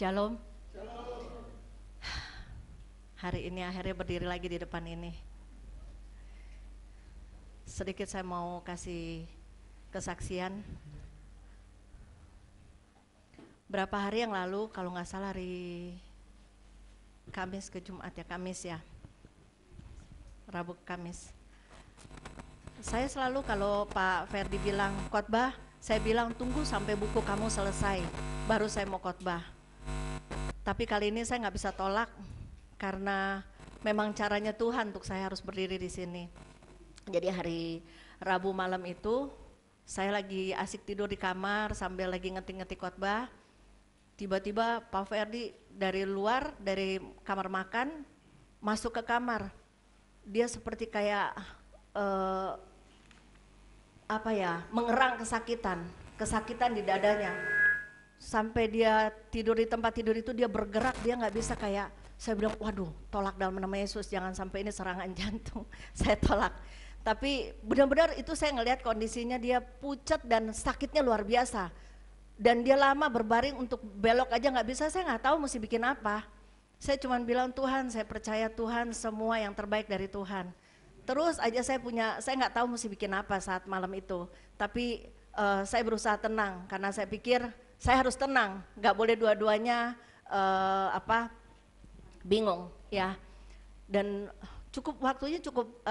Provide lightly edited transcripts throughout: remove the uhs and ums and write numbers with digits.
Shalom. Hari ini akhirnya berdiri lagi di depan ini. Sedikit saya mau kasih kesaksian. Berapa hari yang lalu, kalau nggak salah hari Kamis ke Jumat ya, Kamis ya, Rabu ke Kamis. Saya selalu kalau Pak Ferdi bilang khotbah, saya bilang tunggu sampai buku kamu selesai, baru saya mau khotbah. Tapi kali ini saya nggak bisa tolak karena memang caranya Tuhan untuk saya harus berdiri di sini. Jadi hari Rabu malam itu saya lagi asik tidur di kamar sambil lagi ngetik-ngetik khotbah. Tiba-tiba Pak Ferdi dari luar, dari kamar makan masuk ke kamar. Dia seperti kayak mengerang kesakitan di dadanya. Sampai dia tidur di tempat tidur itu dia bergerak, dia nggak bisa kayak, saya bilang waduh tolak dalam nama Yesus, jangan sampai ini serangan jantung. Saya tolak. Tapi benar-benar itu saya ngelihat kondisinya dia pucat dan sakitnya luar biasa. Dan dia lama berbaring, untuk belok aja nggak bisa, saya nggak tahu mesti bikin apa. Saya cuma bilang Tuhan, saya percaya Tuhan semua yang terbaik dari Tuhan. Terus aja saya nggak tahu mesti bikin apa saat malam itu. Tapi saya berusaha tenang karena saya pikir saya harus tenang, nggak boleh dua-duanya bingung ya. Dan waktunya cukup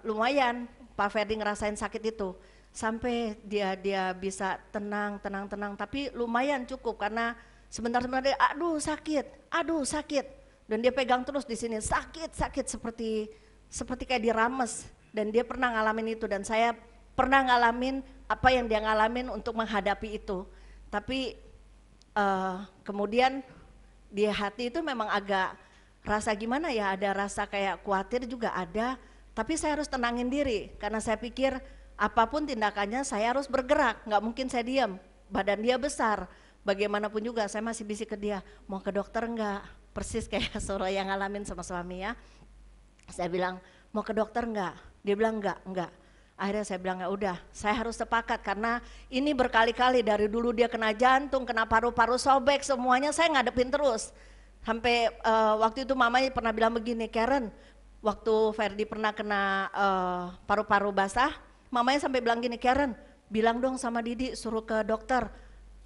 lumayan Pak Ferdi ngerasain sakit itu. Sampai dia bisa tenang, tapi lumayan cukup karena sebentar dia aduh sakit, dan dia pegang terus di sini sakit seperti kayak dirames, dan dia pernah ngalamin itu dan saya pernah ngalamin apa yang dia ngalamin untuk menghadapi itu. Tapi kemudian di hati itu memang agak rasa gimana ya, ada rasa kayak khawatir juga ada, tapi saya harus tenangin diri karena saya pikir apapun tindakannya saya harus bergerak, nggak mungkin saya diam. Badan dia besar, bagaimanapun juga saya masih bisik ke dia, mau ke dokter enggak? Persis kayak Soro yang ngalamin sama suami ya. Saya bilang mau ke dokter enggak? Dia bilang enggak. Akhirnya saya bilang ya udah, saya harus sepakat karena ini berkali-kali dari dulu dia kena jantung, kena paru-paru sobek, semuanya saya ngadepin terus. Sampai waktu itu mamanya pernah bilang begini, Karen, waktu Ferdi pernah kena paru-paru basah, mamanya sampai bilang gini, Karen, bilang dong sama Didi suruh ke dokter.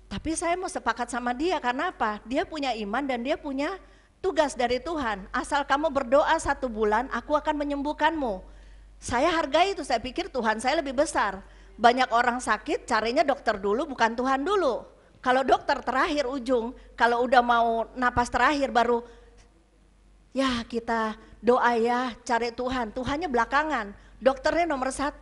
Tapi saya mau sepakat sama dia karena apa? Dia punya iman dan dia punya tugas dari Tuhan. Asal kamu berdoa 1 bulan, aku akan menyembuhkanmu. Saya hargai itu, saya pikir Tuhan saya lebih besar. Banyak orang sakit carinya dokter dulu, bukan Tuhan dulu. Kalau dokter terakhir ujung, kalau udah mau napas terakhir baru ya kita doa ya, cari Tuhan. Tuhannya belakangan, dokternya nomor 1.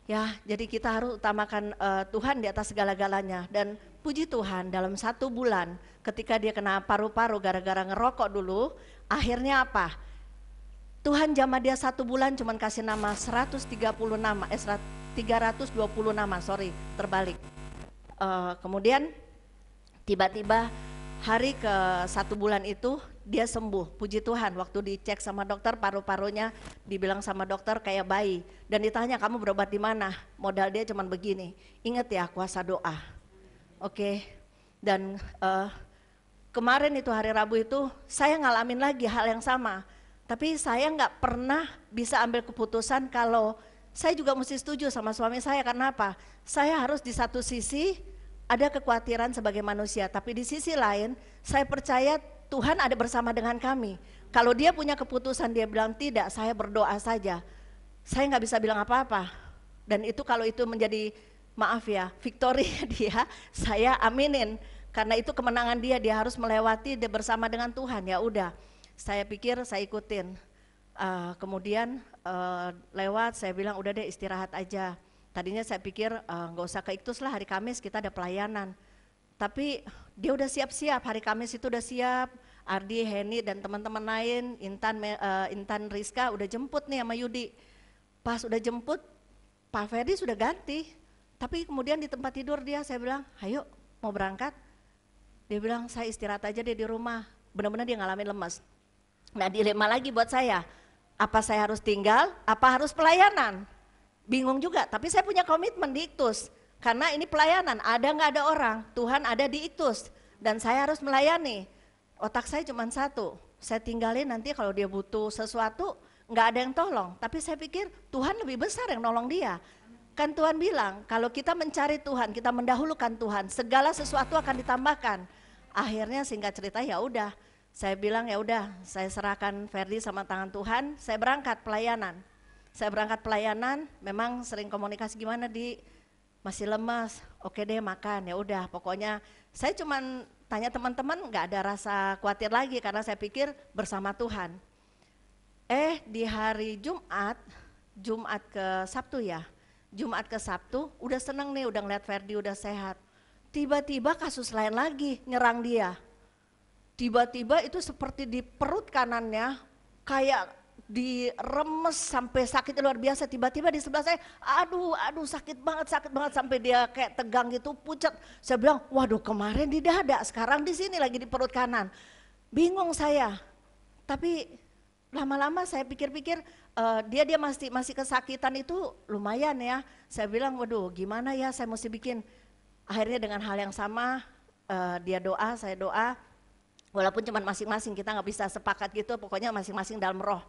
Ya, jadi kita harus utamakan Tuhan di atas segala-galanya. Dan puji Tuhan dalam 1 bulan ketika dia kena paru-paru gara-gara ngerokok dulu, akhirnya apa? Tuhan jamah dia 1 bulan cuman kasih nama 320 nama, terbalik. Kemudian tiba-tiba hari ke 1 bulan itu dia sembuh, puji Tuhan. Waktu dicek sama dokter paru-parunya, dibilang sama dokter kayak bayi, dan ditanya kamu berobat di mana, modal dia cuman begini, ingat ya kuasa doa. Oke. Dan kemarin itu hari Rabu itu saya ngalamin lagi hal yang sama, tapi saya nggak pernah bisa ambil keputusan kalau saya juga mesti setuju sama suami saya. Karena apa? Saya harus di satu sisi ada kekhawatiran sebagai manusia, tapi di sisi lain saya percaya Tuhan ada bersama dengan kami. Kalau dia punya keputusan, dia bilang tidak, saya berdoa saja. Saya nggak bisa bilang apa-apa. Dan itu kalau itu menjadi, maaf ya, victory dia, saya aminin. Karena itu kemenangan dia harus melewati, dia bersama dengan Tuhan, ya udah. Saya pikir saya ikutin. Kemudian lewat, saya bilang udah deh istirahat aja. Tadinya saya pikir nggak usah ke Iktus lah, hari Kamis kita ada pelayanan. Tapi dia udah siap-siap, hari Kamis itu udah siap. Ardi, Heni dan teman-teman lain, Intan Rizka udah jemput nih sama Yudi. Pas udah jemput, Pak Ferdi sudah ganti. Tapi kemudian di tempat tidur dia, saya bilang, ayo mau berangkat? Dia bilang saya istirahat aja deh di rumah. Benar-benar dia ngalamin lemas. Nah dilema lagi buat saya, apa saya harus tinggal, apa harus pelayanan? Bingung juga, tapi saya punya komitmen di Iktus. Karena ini pelayanan, ada nggak ada orang, Tuhan ada di Iktus. Dan saya harus melayani. Otak saya cuma satu, saya tinggalin nanti kalau dia butuh sesuatu, nggak ada yang tolong. Tapi saya pikir Tuhan lebih besar yang nolong dia. Kan Tuhan bilang, kalau kita mencari Tuhan, kita mendahulukan Tuhan, segala sesuatu akan ditambahkan. Akhirnya singkat cerita ya udah, saya bilang ya udah, saya serahkan Ferdi sama tangan Tuhan, saya berangkat pelayanan. Saya berangkat pelayanan, memang sering komunikasi gimana masih lemas, oke deh makan, ya udah pokoknya saya cuman tanya teman-teman, nggak ada rasa khawatir lagi karena saya pikir bersama Tuhan. Di hari Jumat ke Sabtu ya, Jumat ke Sabtu udah seneng nih, udah ngeliat Ferdi udah sehat. Tiba-tiba kasus lain lagi nyerang dia. Tiba-tiba itu seperti di perut kanannya kayak diremes sampai sakit luar biasa. Tiba-tiba di sebelah saya, aduh sakit banget sampai dia kayak tegang gitu, pucat. Saya bilang, waduh kemarin di dada, sekarang di sini lagi di perut kanan. Bingung saya. Tapi lama-lama saya pikir-pikir dia masih kesakitan itu lumayan ya. Saya bilang, waduh gimana ya, saya mesti bikin. Akhirnya dengan hal yang sama, dia doa, saya doa. Walaupun cuma masing-masing, kita nggak bisa sepakat gitu, pokoknya masing-masing dalam roh.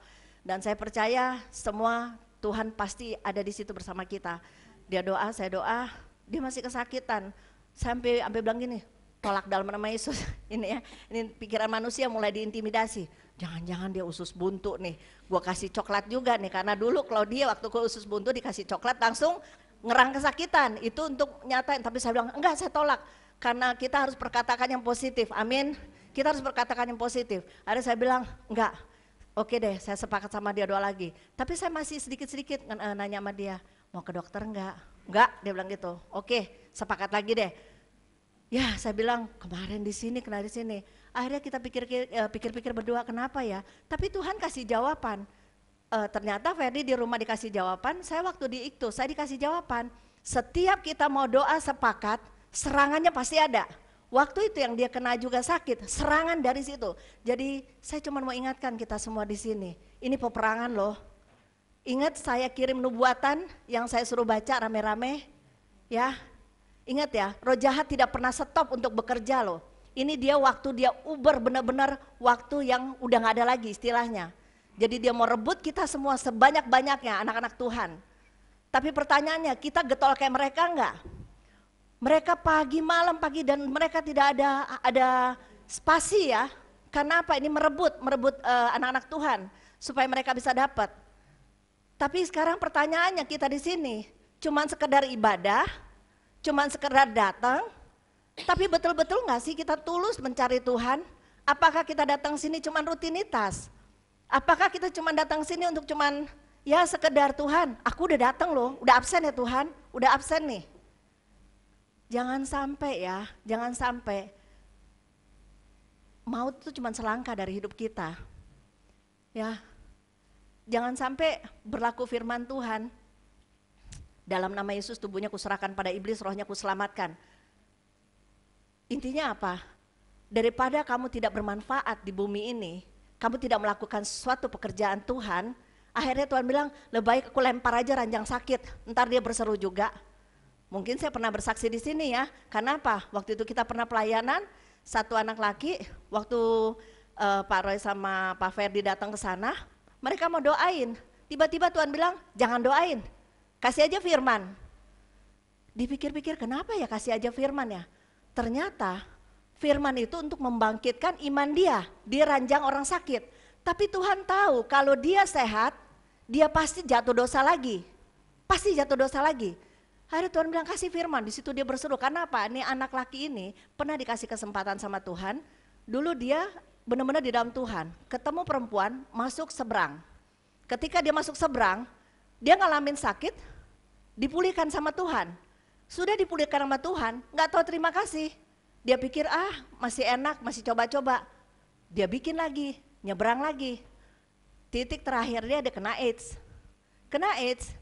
Dan saya percaya semua Tuhan pasti ada di situ bersama kita. Dia doa, saya doa, dia masih kesakitan. Sampai bilang gini, tolak dalam nama Yesus. Ini ya, ini pikiran manusia mulai diintimidasi. Jangan-jangan dia usus buntu nih, gua kasih coklat juga nih, karena dulu Claudia waktu ke usus buntu dikasih coklat langsung ngerang kesakitan, itu untuk nyatain. Tapi saya bilang enggak, saya tolak, karena kita harus perkatakan yang positif, amin. Kita harus berkatakan yang positif. Akhirnya saya bilang enggak, oke deh saya sepakat sama dia, doa lagi. Tapi saya masih sedikit-sedikit nanya sama dia, mau ke dokter enggak? Enggak, dia bilang gitu. Oke, sepakat lagi deh. Ya saya bilang kemarin di sini, kena di sini. Akhirnya kita pikir-pikir berdoa, kenapa ya? Tapi Tuhan kasih jawaban. Ternyata Ferdi di rumah dikasih jawaban, saya waktu di IKTU saya dikasih jawaban. Setiap kita mau doa sepakat, serangannya pasti ada. Waktu itu yang dia kena juga sakit, serangan dari situ. Jadi saya cuma mau ingatkan kita semua di sini, ini peperangan loh. Ingat saya kirim nubuatan yang saya suruh baca rame-rame, ya. Ingat ya, roh jahat tidak pernah stop untuk bekerja loh. Ini dia waktu dia uber benar-benar waktu yang udah gak ada lagi istilahnya. Jadi dia mau rebut kita semua sebanyak-banyaknya anak-anak Tuhan. Tapi pertanyaannya, kita getol kayak mereka enggak? Mereka pagi malam dan mereka tidak ada spasi ya. Karena apa? Ini merebut anak-anak Tuhan supaya mereka bisa dapat. Tapi sekarang pertanyaannya kita di sini cuman sekedar ibadah, cuman sekedar datang, tapi betul-betul nggak sih kita tulus mencari Tuhan? Apakah kita datang sini cuman rutinitas? Apakah kita cuman datang sini untuk cuman ya sekedar Tuhan, aku udah datang loh, udah absen ya Tuhan, udah absen nih. Jangan sampai ya, jangan sampai maut itu cuma selangkah dari hidup kita. Ya, jangan sampai berlaku firman Tuhan. Dalam nama Yesus tubuhnya kuserahkan pada iblis, rohnya kuselamatkan. Intinya apa? Daripada kamu tidak bermanfaat di bumi ini, kamu tidak melakukan suatu pekerjaan Tuhan, akhirnya Tuhan bilang, lebih baik aku lempar aja ranjang sakit, ntar dia berseru juga. Mungkin saya pernah bersaksi di sini ya, karena apa? Waktu itu kita pernah pelayanan, satu anak laki, waktu Pak Roy sama Pak Ferdi datang ke sana, mereka mau doain. Tiba-tiba Tuhan bilang, jangan doain, kasih aja firman. Dipikir-pikir kenapa ya kasih aja firman ya? Ternyata firman itu untuk membangkitkan iman dia, dia ranjang orang sakit. Tapi Tuhan tahu kalau dia sehat, dia pasti jatuh dosa lagi. Pasti jatuh dosa lagi. Akhirnya Tuhan bilang kasih firman, di situ dia berseru. Karena apa? Ini anak laki ini pernah dikasih kesempatan sama Tuhan. Dulu dia benar-benar di dalam Tuhan. Ketemu perempuan, masuk seberang. Ketika dia masuk seberang, dia ngalamin sakit, dipulihkan sama Tuhan. Sudah dipulihkan sama Tuhan, nggak tahu terima kasih. Dia pikir masih enak, masih coba-coba. Dia bikin lagi, nyebrang lagi. Titik terakhir dia kena AIDS. Kena AIDS,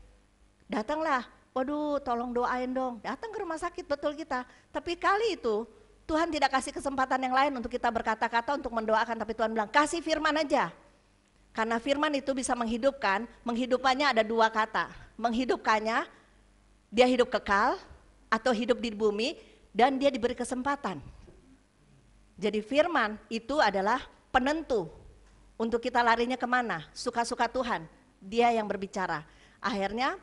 datanglah. Waduh tolong doain dong, datang ke rumah sakit betul kita. Tapi kali itu Tuhan tidak kasih kesempatan yang lain untuk kita berkata-kata untuk mendoakan. Tapi Tuhan bilang kasih firman aja. Karena firman itu bisa menghidupkan, menghidupannya ada dua kata. Menghidupkannya, dia hidup kekal atau hidup di bumi dan dia diberi kesempatan. Jadi firman itu adalah penentu untuk kita larinya kemana, suka-suka Tuhan, dia yang berbicara. Akhirnya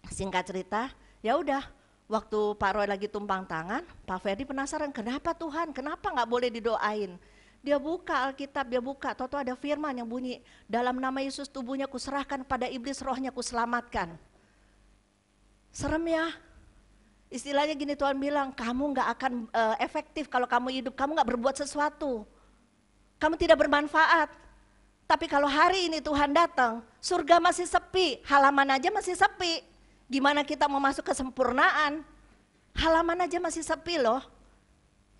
singkat cerita, ya udah, waktu Pak Roy lagi tumpang tangan, Pak Ferdi penasaran, kenapa Tuhan, kenapa nggak boleh didoain? Dia buka Alkitab, dia buka, tahu-tahu ada firman yang bunyi, dalam nama Yesus tubuhnya kuserahkan pada iblis, rohnya kuselamatkan. Serem ya, istilahnya gini, Tuhan bilang, kamu nggak akan efektif kalau kamu hidup, kamu nggak berbuat sesuatu, kamu tidak bermanfaat. Tapi kalau hari ini Tuhan datang, surga masih sepi, halaman aja masih sepi. Gimana kita mau masuk kesempurnaan? Halaman aja masih sepi loh.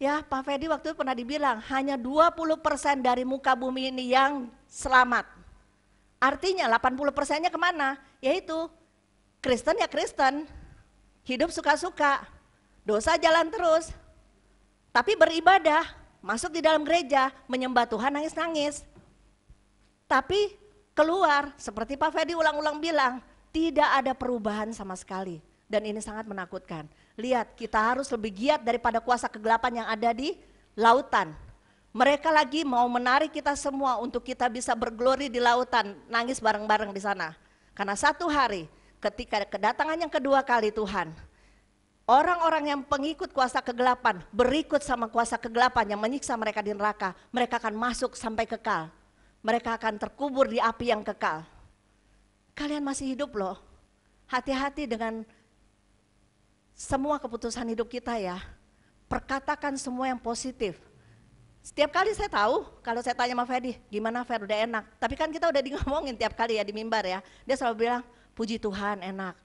Ya, Pak Fedi waktu itu pernah dibilang, hanya 20% dari muka bumi ini yang selamat. Artinya 80%-nya kemana? Yaitu Kristen ya Kristen, hidup suka-suka, dosa jalan terus. Tapi beribadah, masuk di dalam gereja, menyembah Tuhan nangis-nangis. Tapi keluar, seperti Pak Fedi ulang-ulang bilang, tidak ada perubahan sama sekali. Dan ini sangat menakutkan. Lihat, kita harus lebih giat daripada kuasa kegelapan yang ada di lautan. Mereka lagi mau menarik kita semua untuk kita bisa berglori di lautan, nangis bareng-bareng di sana. Karena satu hari, ketika kedatangan yang kedua kali Tuhan, orang-orang yang pengikut kuasa kegelapan, berikut sama kuasa kegelapan yang menyiksa mereka di neraka, mereka akan masuk sampai kekal. Mereka akan terkubur di api yang kekal. Kalian masih hidup loh, hati-hati dengan semua keputusan hidup kita ya. Perkatakan semua yang positif. Setiap kali saya tahu, kalau saya tanya sama Fedi, gimana Fer, udah enak. Tapi kan kita udah ngomongin tiap kali ya di mimbar ya. Dia selalu bilang, puji Tuhan enak.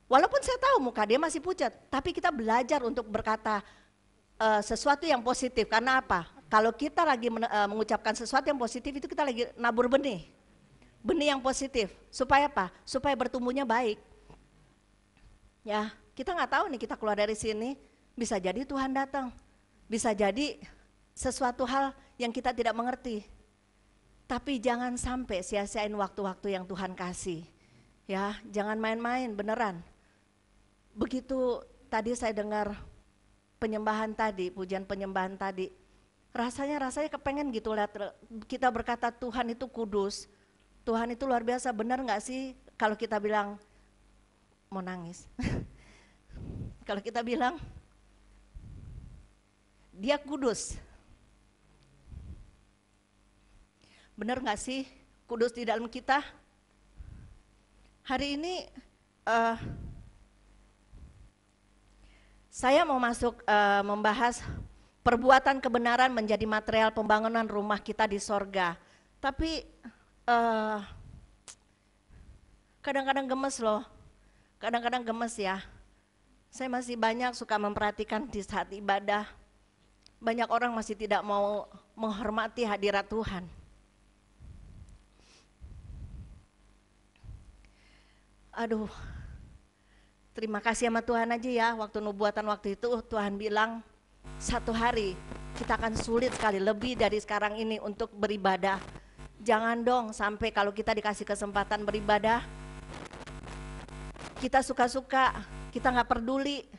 Walaupun saya tahu muka dia masih pucat, tapi kita belajar untuk berkata sesuatu yang positif. Karena apa? Kalau kita lagi mengucapkan sesuatu yang positif, itu kita lagi nabur benih. Benih yang positif. Supaya apa? Supaya bertumbuhnya baik. Ya, kita nggak tahu nih kita keluar dari sini, bisa jadi Tuhan datang, bisa jadi sesuatu hal yang kita tidak mengerti. Tapi jangan sampai sia-siain waktu-waktu yang Tuhan kasih. Ya, jangan main-main beneran. Begitu tadi saya dengar penyembahan tadi, pujian penyembahan tadi, rasanya kepengen gitu lihat kita berkata Tuhan itu kudus, Tuhan itu luar biasa. Benar nggak sih kalau kita bilang mau nangis? Kalau kita bilang dia kudus, benar nggak sih kudus di dalam kita? Hari ini saya mau masuk membahas perbuatan kebenaran menjadi material pembangunan rumah kita di sorga. Tapi kadang-kadang gemes loh, kadang-kadang gemes ya. Saya masih banyak suka memperhatikan di saat ibadah, banyak orang masih tidak mau menghormati hadirat Tuhan. Aduh, terima kasih sama Tuhan aja ya, waktu nubuatan waktu itu Tuhan bilang, satu hari kita akan sulit sekali lebih dari sekarang ini untuk beribadah. Jangan dong sampai kalau kita dikasih kesempatan beribadah, kita suka-suka, kita nggak peduli.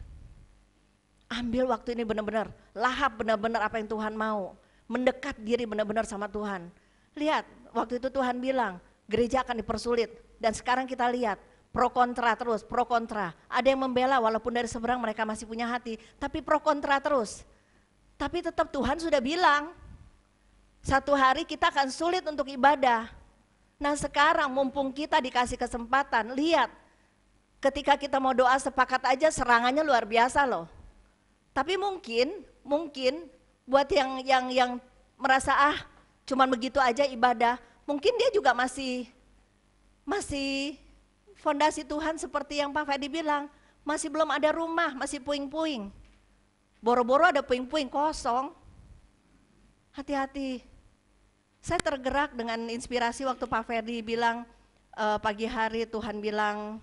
Ambil waktu ini benar-benar, lahap benar-benar apa yang Tuhan mau, mendekat diri benar-benar sama Tuhan. Lihat, waktu itu Tuhan bilang, gereja akan dipersulit, dan sekarang kita lihat, pro kontra terus, pro kontra. Ada yang membela walaupun dari seberang mereka masih punya hati, tapi pro kontra terus. Tapi tetap Tuhan sudah bilang, satu hari kita akan sulit untuk ibadah. Nah sekarang mumpung kita dikasih kesempatan, lihat, ketika kita mau doa sepakat aja serangannya luar biasa loh. Tapi mungkin buat yang merasa cuman begitu aja ibadah, mungkin dia juga masih fondasi Tuhan seperti yang Pak Fedi bilang, masih belum ada rumah, masih puing-puing. Boro-boro ada puing-puing kosong. Hati-hati. Saya tergerak dengan inspirasi waktu Pak Fedi bilang pagi hari Tuhan bilang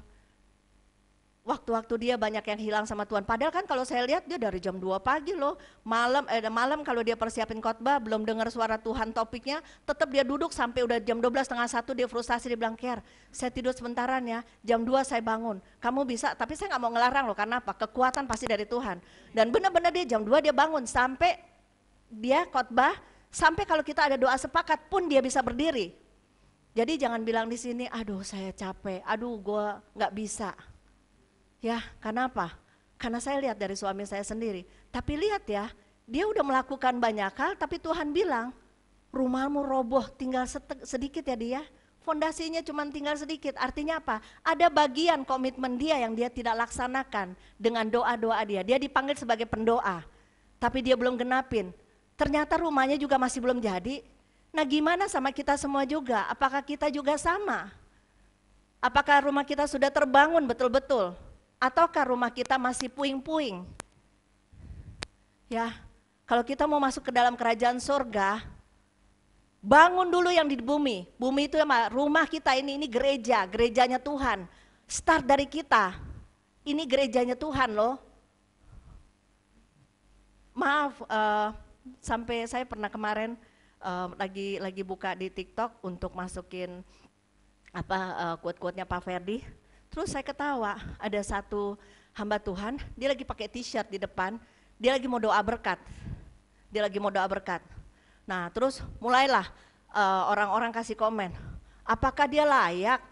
waktu-waktu dia banyak yang hilang sama Tuhan. Padahal kan kalau saya lihat dia dari jam 2 pagi loh, malam kalau dia persiapin khotbah belum dengar suara Tuhan topiknya, tetap dia duduk sampai udah jam 12:30 dia frustasi, dia bilang, "Ker, saya tidur sementaran ya, jam 2 saya bangun, kamu bisa?" Tapi saya gak mau ngelarang loh, karena apa? Kekuatan pasti dari Tuhan. Dan benar-benar dia jam 2 dia bangun sampai dia khotbah sampai kalau kita ada doa sepakat pun dia bisa berdiri. Jadi jangan bilang di sini, aduh saya capek, aduh gue nggak bisa. Ya, karena apa? Karena saya lihat dari suami saya sendiri. Tapi lihat ya, dia udah melakukan banyak hal, tapi Tuhan bilang, rumahmu roboh, tinggal sedikit ya dia. Fondasinya cuma tinggal sedikit, artinya apa? Ada bagian komitmen dia yang dia tidak laksanakan dengan doa-doa dia. Dia dipanggil sebagai pendoa, tapi dia belum genapin. Ternyata rumahnya juga masih belum jadi. Nah gimana sama kita semua juga? Apakah kita juga sama? Apakah rumah kita sudah terbangun betul-betul? Ataukah rumah kita masih puing-puing? Ya, kalau kita mau masuk ke dalam kerajaan surga, bangun dulu yang di bumi. Bumi itu rumah kita ini gereja, gerejanya Tuhan. Start dari kita. Ini gerejanya Tuhan loh. Maaf, sampai saya pernah kemarin lagi buka di TikTok untuk masukin quote-quote-nya Pak Ferdi. Terus saya ketawa, ada satu hamba Tuhan, dia lagi pakai t-shirt di depan, dia lagi mau doa berkat. Nah terus mulailah orang-orang kasih komen, apakah dia layak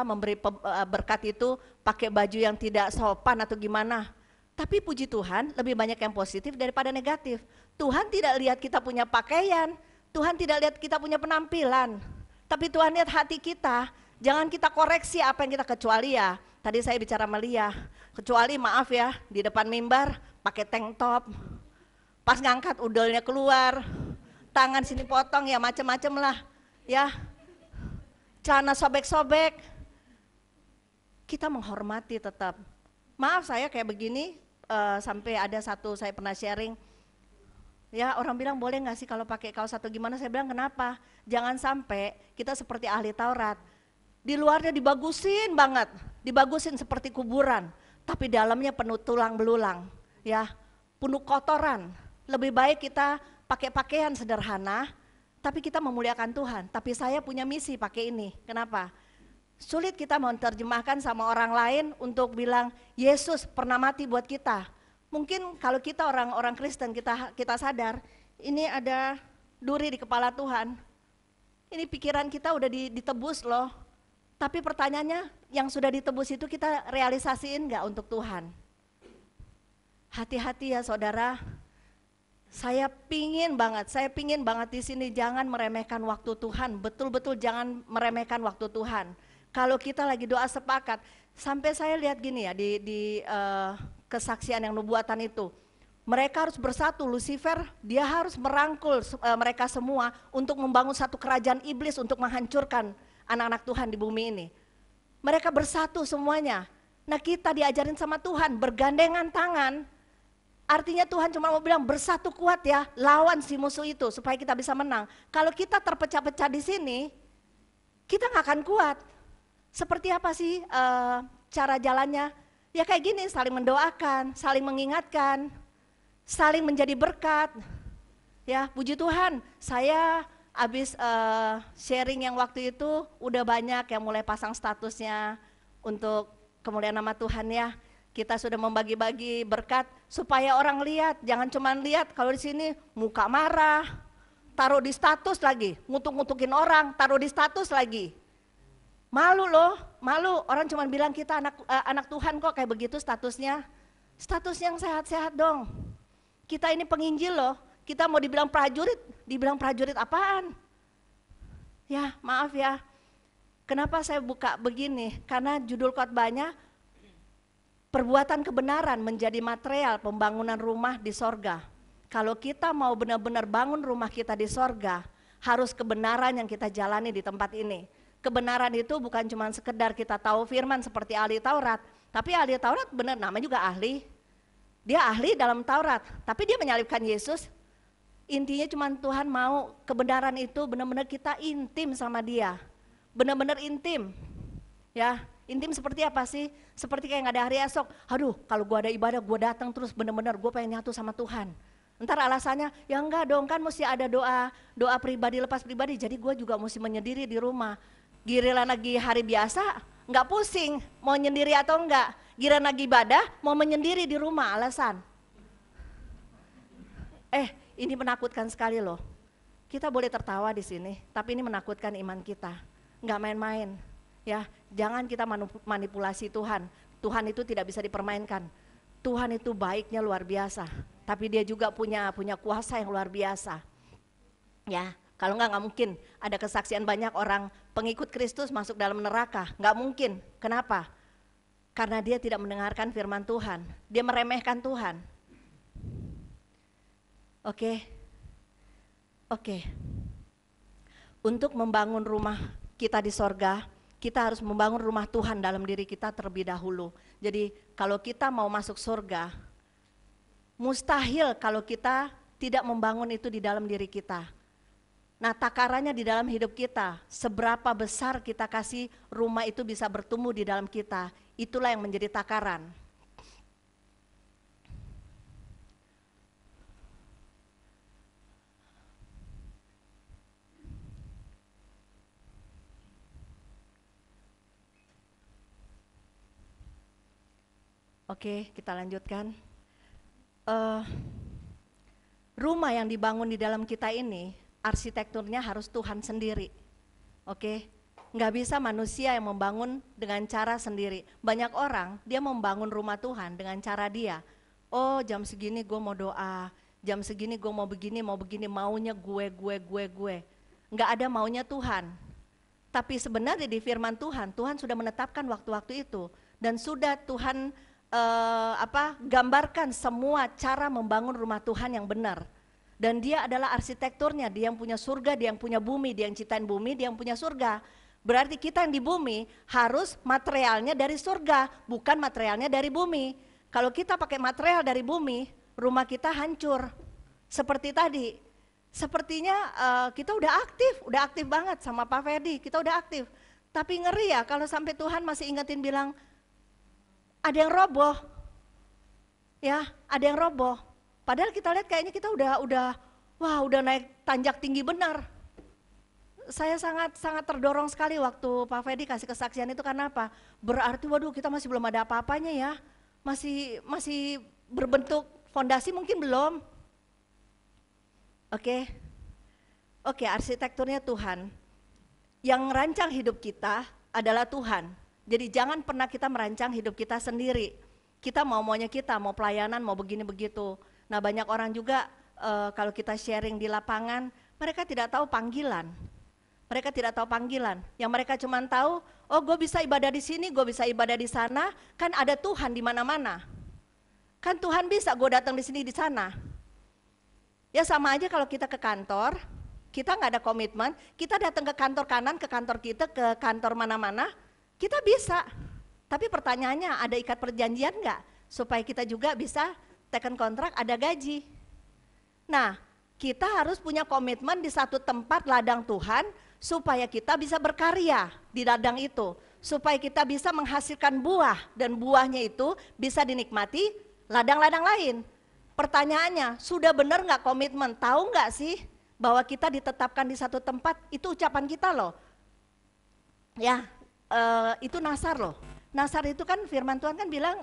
memberi berkat itu pakai baju yang tidak sopan atau gimana. Tapi puji Tuhan lebih banyak yang positif daripada negatif. Tuhan tidak lihat kita punya pakaian, Tuhan tidak lihat kita punya penampilan, tapi Tuhan lihat hati kita. Jangan kita koreksi apa yang kita kecuali ya. Tadi saya bicara sama Lia, kecuali maaf ya di depan mimbar pakai tank top, pas ngangkat udelnya keluar, tangan sini potong ya macem-macem lah ya, celana sobek-sobek. Kita menghormati tetap. Maaf saya kayak begini, sampai ada satu saya pernah sharing, ya orang bilang boleh gak sih kalau pakai kaos atau gimana, saya bilang kenapa, jangan sampai kita seperti ahli Taurat, di luarnya dibagusin banget, dibagusin seperti kuburan, tapi dalamnya penuh tulang belulang, ya, penuh kotoran. Lebih baik kita pakai pakaian sederhana, tapi kita memuliakan Tuhan. Tapi saya punya misi pakai ini, kenapa? Sulit kita menerjemahkan sama orang lain untuk bilang, Yesus pernah mati buat kita. Mungkin kalau kita orang-orang Kristen, kita sadar, ini ada duri di kepala Tuhan. Ini pikiran kita udah ditebus loh. Tapi pertanyaannya, yang sudah ditebus itu kita realisasiin gak untuk Tuhan? Hati-hati ya saudara, saya pingin banget di sini jangan meremehkan waktu Tuhan, betul-betul jangan meremehkan waktu Tuhan. Kalau kita lagi doa sepakat, sampai saya lihat gini ya di kesaksian yang nubuatan itu, mereka harus bersatu, Lucifer dia harus merangkul mereka semua untuk membangun satu kerajaan iblis untuk menghancurkan anak-anak Tuhan di bumi ini. Mereka bersatu semuanya. Nah kita diajarin sama Tuhan bergandengan tangan. Artinya Tuhan cuma mau bilang bersatu kuat ya, lawan si musuh itu supaya kita bisa menang. Kalau kita terpecah-pecah di sini, kita gak akan kuat. Seperti apa sih cara jalannya? Ya kayak gini, saling mendoakan, saling mengingatkan, saling menjadi berkat. Ya puji Tuhan, saya habis sharing yang waktu itu udah banyak yang mulai pasang statusnya untuk kemuliaan nama Tuhan ya. Kita sudah membagi-bagi berkat supaya orang lihat, jangan cuma lihat kalau di sini muka marah, taruh di status lagi, ngutuk-ngutukin orang, taruh di status lagi. Malu loh, malu. Orang cuma bilang kita anak Tuhan kok kayak begitu statusnya. Status yang sehat-sehat dong. Kita ini penginjil loh. Kita mau dibilang prajurit apaan? Ya maaf ya, kenapa saya buka begini? Karena judul khotbahnya, perbuatan kebenaran menjadi material pembangunan rumah di sorga. Kalau kita mau benar-benar bangun rumah kita di sorga, harus kebenaran yang kita jalani di tempat ini. Kebenaran itu bukan cuma sekedar kita tahu firman seperti ahli Taurat, tapi ahli Taurat benar namanya juga ahli. Dia ahli dalam Taurat, tapi dia menyalibkan Yesus. Intinya cuma Tuhan mau kebenaran itu benar-benar kita intim sama dia. Benar-benar intim. Ya, intim seperti apa sih? Seperti kayak gak ada hari esok. Aduh, kalau gue ada ibadah, gue datang terus benar-benar gue pengen nyatu sama Tuhan. Ntar alasannya, ya enggak dong kan mesti ada doa pribadi, lepas pribadi. Jadi gue juga mesti menyendiri di rumah. Giliran lagi hari biasa, enggak pusing mau nyendiri atau enggak. Giliran lagi ibadah, mau menyendiri di rumah alasan. Ini menakutkan sekali loh. Kita boleh tertawa di sini, tapi ini menakutkan iman kita. Nggak main-main, ya. Jangan kita manipulasi Tuhan. Tuhan itu tidak bisa dipermainkan. Tuhan itu baiknya luar biasa, tapi Dia juga punya kuasa yang luar biasa. Ya, kalau nggak mungkin ada kesaksian banyak orang pengikut Kristus masuk dalam neraka. Nggak mungkin. Kenapa? Karena dia tidak mendengarkan firman Tuhan. Dia meremehkan Tuhan. Oke. Untuk membangun rumah kita di sorga, kita harus membangun rumah Tuhan dalam diri kita terlebih dahulu. Jadi kalau kita mau masuk surga, mustahil kalau kita tidak membangun itu di dalam diri kita. Nah, takarannya di dalam hidup kita, seberapa besar kita kasih rumah itu bisa bertumbuh di dalam kita, itulah yang menjadi takaran. Oke, kita lanjutkan. Rumah yang dibangun di dalam kita ini, arsitekturnya harus Tuhan sendiri. Oke, nggak bisa manusia yang membangun dengan cara sendiri. Banyak orang, dia membangun rumah Tuhan dengan cara dia. Oh, jam segini gue mau doa, jam segini gue mau begini, maunya gue. Nggak ada maunya Tuhan. Tapi sebenarnya di firman Tuhan, Tuhan sudah menetapkan waktu-waktu itu. Dan sudah Tuhan gambarkan semua cara membangun rumah Tuhan yang benar. Dan Dia adalah arsitekturnya, Dia yang punya surga, Dia yang punya bumi, Dia yang ciptain bumi, Dia yang punya surga. Berarti kita yang di bumi harus materialnya dari surga, bukan materialnya dari bumi. Kalau kita pakai material dari bumi, rumah kita hancur. Seperti tadi, sepertinya kita udah aktif banget sama Pak Ferdi, kita udah aktif. Tapi ngeri ya kalau sampai Tuhan masih ingetin bilang, ada yang roboh, ya, ada yang roboh. Padahal kita lihat kayaknya kita udah naik tanjak tinggi benar. Saya sangat terdorong sekali waktu Pak Fedi kasih kesaksian itu. Karena apa? Berarti waduh kita masih belum ada apa-apanya ya, masih berbentuk fondasi mungkin belum. Oke, arsitekturnya Tuhan. Yang merancang hidup kita adalah Tuhan. Jadi jangan pernah kita merancang hidup kita sendiri. Kita maunya kita, mau pelayanan, mau begini begitu. Nah banyak orang juga kalau kita sharing di lapangan, mereka tidak tahu panggilan. Yang mereka cuma tahu, oh gue bisa ibadah di sini, gue bisa ibadah di sana, kan ada Tuhan di mana-mana. Kan Tuhan bisa gue datang di sini di sana. Ya sama aja kalau kita ke kantor, kita nggak ada komitmen, kita datang ke kantor kanan, ke kantor kita, ke kantor mana-mana, kita bisa. Tapi pertanyaannya ada ikat perjanjian nggak? Supaya kita juga bisa tekan kontrak, ada gaji. Nah, kita harus punya komitmen di satu tempat ladang Tuhan, supaya kita bisa berkarya di ladang itu. Supaya kita bisa menghasilkan buah, dan buahnya itu bisa dinikmati ladang-ladang lain. Pertanyaannya, sudah benar nggak komitmen? Tahu nggak sih bahwa kita ditetapkan di satu tempat? Itu ucapan kita loh. Ya, itu nasar loh. Nasar itu kan firman Tuhan kan bilang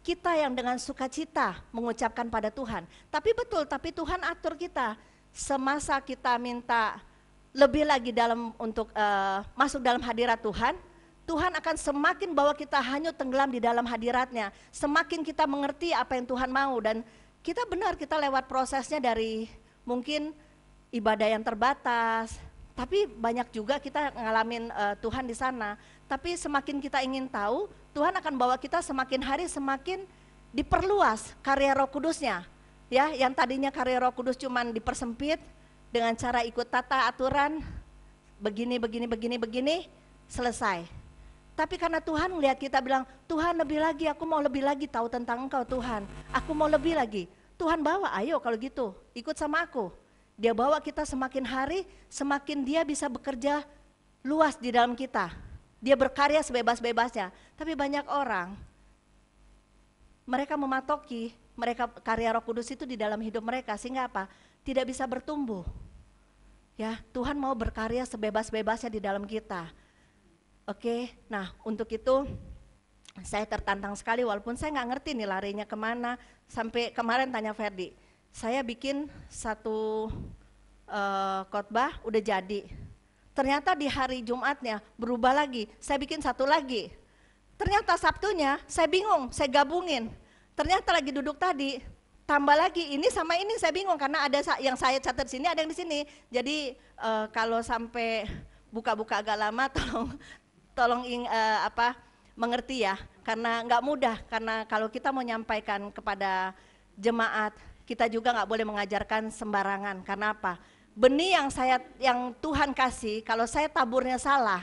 kita yang dengan sukacita mengucapkan pada Tuhan. Tapi betul, tapi Tuhan atur kita. Semasa kita minta lebih lagi untuk masuk dalam hadirat Tuhan, Tuhan akan semakin bawa kita hanyut tenggelam di dalam hadiratnya. Semakin kita mengerti apa yang Tuhan mau, dan kita benar, kita lewat prosesnya dari mungkin ibadah yang terbatas, tapi banyak juga kita ngalamin Tuhan di sana. Tapi semakin kita ingin tahu, Tuhan akan bawa kita semakin hari semakin diperluas karya Roh Kudusnya. Ya, yang tadinya karya Roh Kudus cuman dipersempit dengan cara ikut tata aturan, begini, selesai. Tapi karena Tuhan melihat kita bilang, Tuhan lebih lagi, aku mau lebih lagi tahu tentang Engkau Tuhan. Aku mau lebih lagi. Tuhan bawa, ayo kalau gitu, ikut sama aku. Dia bawa kita semakin hari, semakin dia bisa bekerja luas di dalam kita. Dia berkarya sebebas-bebasnya. Tapi banyak orang, mereka mematoki, mereka karya Roh Kudus itu di dalam hidup mereka, sehingga apa? Tidak bisa bertumbuh. Ya, Tuhan mau berkarya sebebas-bebasnya di dalam kita. Oke, nah untuk itu saya tertantang sekali, walaupun saya nggak ngerti nih larinya kemana. Sampai kemarin tanya Ferdi, saya bikin satu khotbah udah jadi. Ternyata di hari Jumatnya berubah lagi, saya bikin satu lagi. Ternyata Sabtunya saya bingung, saya gabungin. Ternyata lagi duduk tadi, tambah lagi ini sama ini saya bingung karena ada yang saya catat sini, ada yang di sini. Jadi kalau sampai buka-buka agak lama, tolong mengerti ya, karena nggak mudah. Karena kalau kita mau nyampaikan kepada jemaat, kita juga nggak boleh mengajarkan sembarangan. Karena apa? Benih yang Tuhan kasih, kalau saya taburnya salah,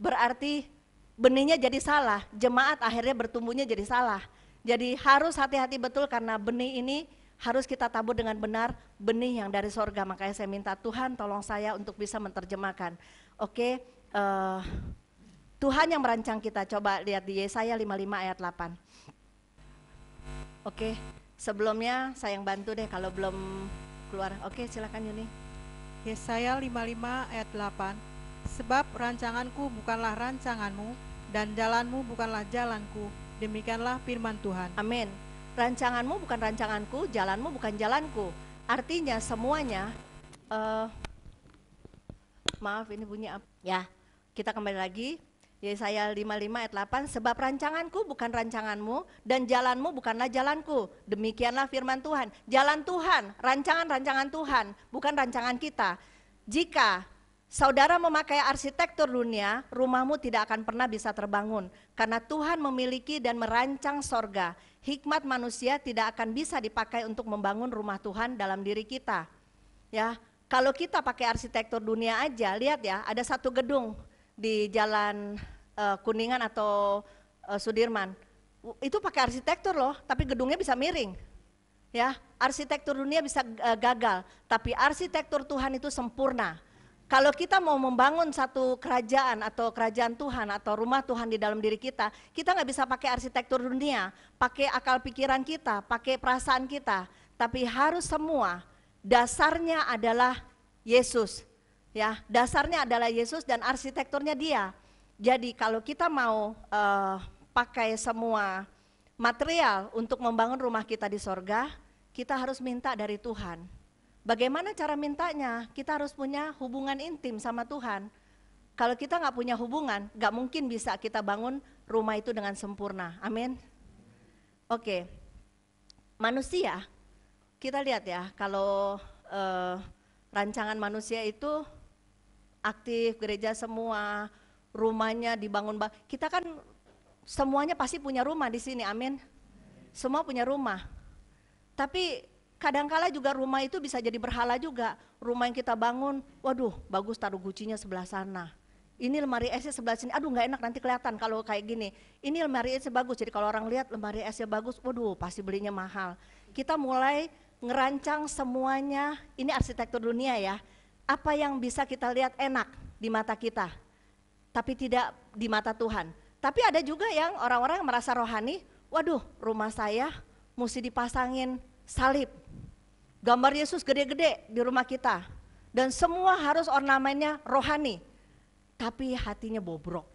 berarti benihnya jadi salah, jemaat akhirnya bertumbuhnya jadi salah. Jadi harus hati-hati betul karena benih ini harus kita tabur dengan benar, benih yang dari sorga. Makanya saya minta Tuhan tolong saya untuk bisa menerjemahkan. Oke, Tuhan yang merancang kita, coba lihat di Yesaya 55 ayat 8. Oke, sebelumnya saya yang bantu deh kalau belum keluar. Oke, silakan Yuni. Yesaya 55 ayat 8. Sebab rancanganku bukanlah rancanganmu, dan jalanmu bukanlah jalanku. Demikianlah firman Tuhan. Amin. Rancanganmu bukan rancanganku, jalanmu bukan jalanku. Artinya semuanya, maaf ini bunyi apa? Ya, kita kembali lagi. Yesaya 55 ayat 8, sebab rancanganku bukan rancanganmu dan jalanmu bukanlah jalanku. Demikianlah firman Tuhan. Jalan Tuhan, rancangan Tuhan, bukan rancangan kita. Jika saudara memakai arsitektur dunia, rumahmu tidak akan pernah bisa terbangun. Karena Tuhan memiliki dan merancang sorga. Hikmat manusia tidak akan bisa dipakai untuk membangun rumah Tuhan dalam diri kita. Ya, kalau kita pakai arsitektur dunia aja, lihat ya, ada satu gedung di Jalan Kuningan atau Sudirman, itu pakai arsitektur loh, tapi gedungnya bisa miring. Ya, arsitektur dunia bisa gagal, tapi arsitektur Tuhan itu sempurna. Kalau kita mau membangun satu kerajaan atau kerajaan Tuhan atau rumah Tuhan di dalam diri kita nggak bisa pakai arsitektur dunia, pakai akal pikiran kita, pakai perasaan kita, tapi harus semua dasarnya adalah Yesus. Ya, dasarnya adalah Yesus dan arsitekturnya Dia. Jadi kalau kita mau pakai semua material untuk membangun rumah kita di sorga, kita harus minta dari Tuhan. Bagaimana cara mintanya? Kita harus punya hubungan intim sama Tuhan. Kalau kita nggak punya hubungan, nggak mungkin bisa kita bangun rumah itu dengan sempurna. Amin. Oke, manusia, kita lihat ya, kalau rancangan manusia itu aktif, gereja semua, rumahnya dibangun. Kita kan semuanya pasti punya rumah di sini, amin. Semua punya rumah. Tapi kadangkala juga rumah itu bisa jadi berhala juga. Rumah yang kita bangun, waduh bagus taruh gucinya sebelah sana. Ini lemari esnya sebelah sini, aduh nggak enak nanti kelihatan kalau kayak gini. Ini lemari esnya bagus, jadi kalau orang lihat lemari esnya bagus, waduh pasti belinya mahal. Kita mulai ngerancang semuanya, ini arsitektur dunia ya. Apa yang bisa kita lihat enak di mata kita, tapi tidak di mata Tuhan. Tapi ada juga yang orang-orang yang merasa rohani, waduh rumah saya mesti dipasangin salib, gambar Yesus gede-gede di rumah kita, dan semua harus ornamennya rohani, tapi hatinya bobrok.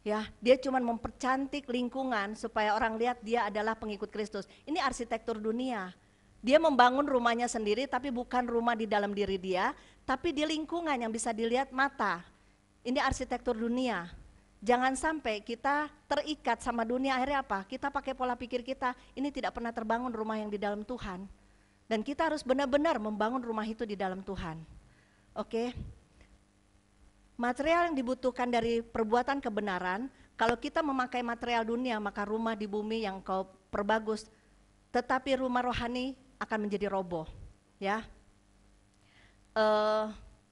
Ya, dia cuma mempercantik lingkungan supaya orang lihat dia adalah pengikut Kristus. Ini arsitektur dunia. Dia membangun rumahnya sendiri tapi bukan rumah di dalam diri dia, tapi di lingkungan yang bisa dilihat mata. Ini arsitektur dunia. Jangan sampai kita terikat sama dunia, akhirnya apa? Kita pakai pola pikir kita, ini tidak pernah terbangun rumah yang di dalam Tuhan. Dan kita harus benar-benar membangun rumah itu di dalam Tuhan. Oke? Material yang dibutuhkan dari perbuatan kebenaran, kalau kita memakai material dunia, maka rumah di bumi yang kau perbagus, tetapi rumah rohani akan menjadi roboh, ya.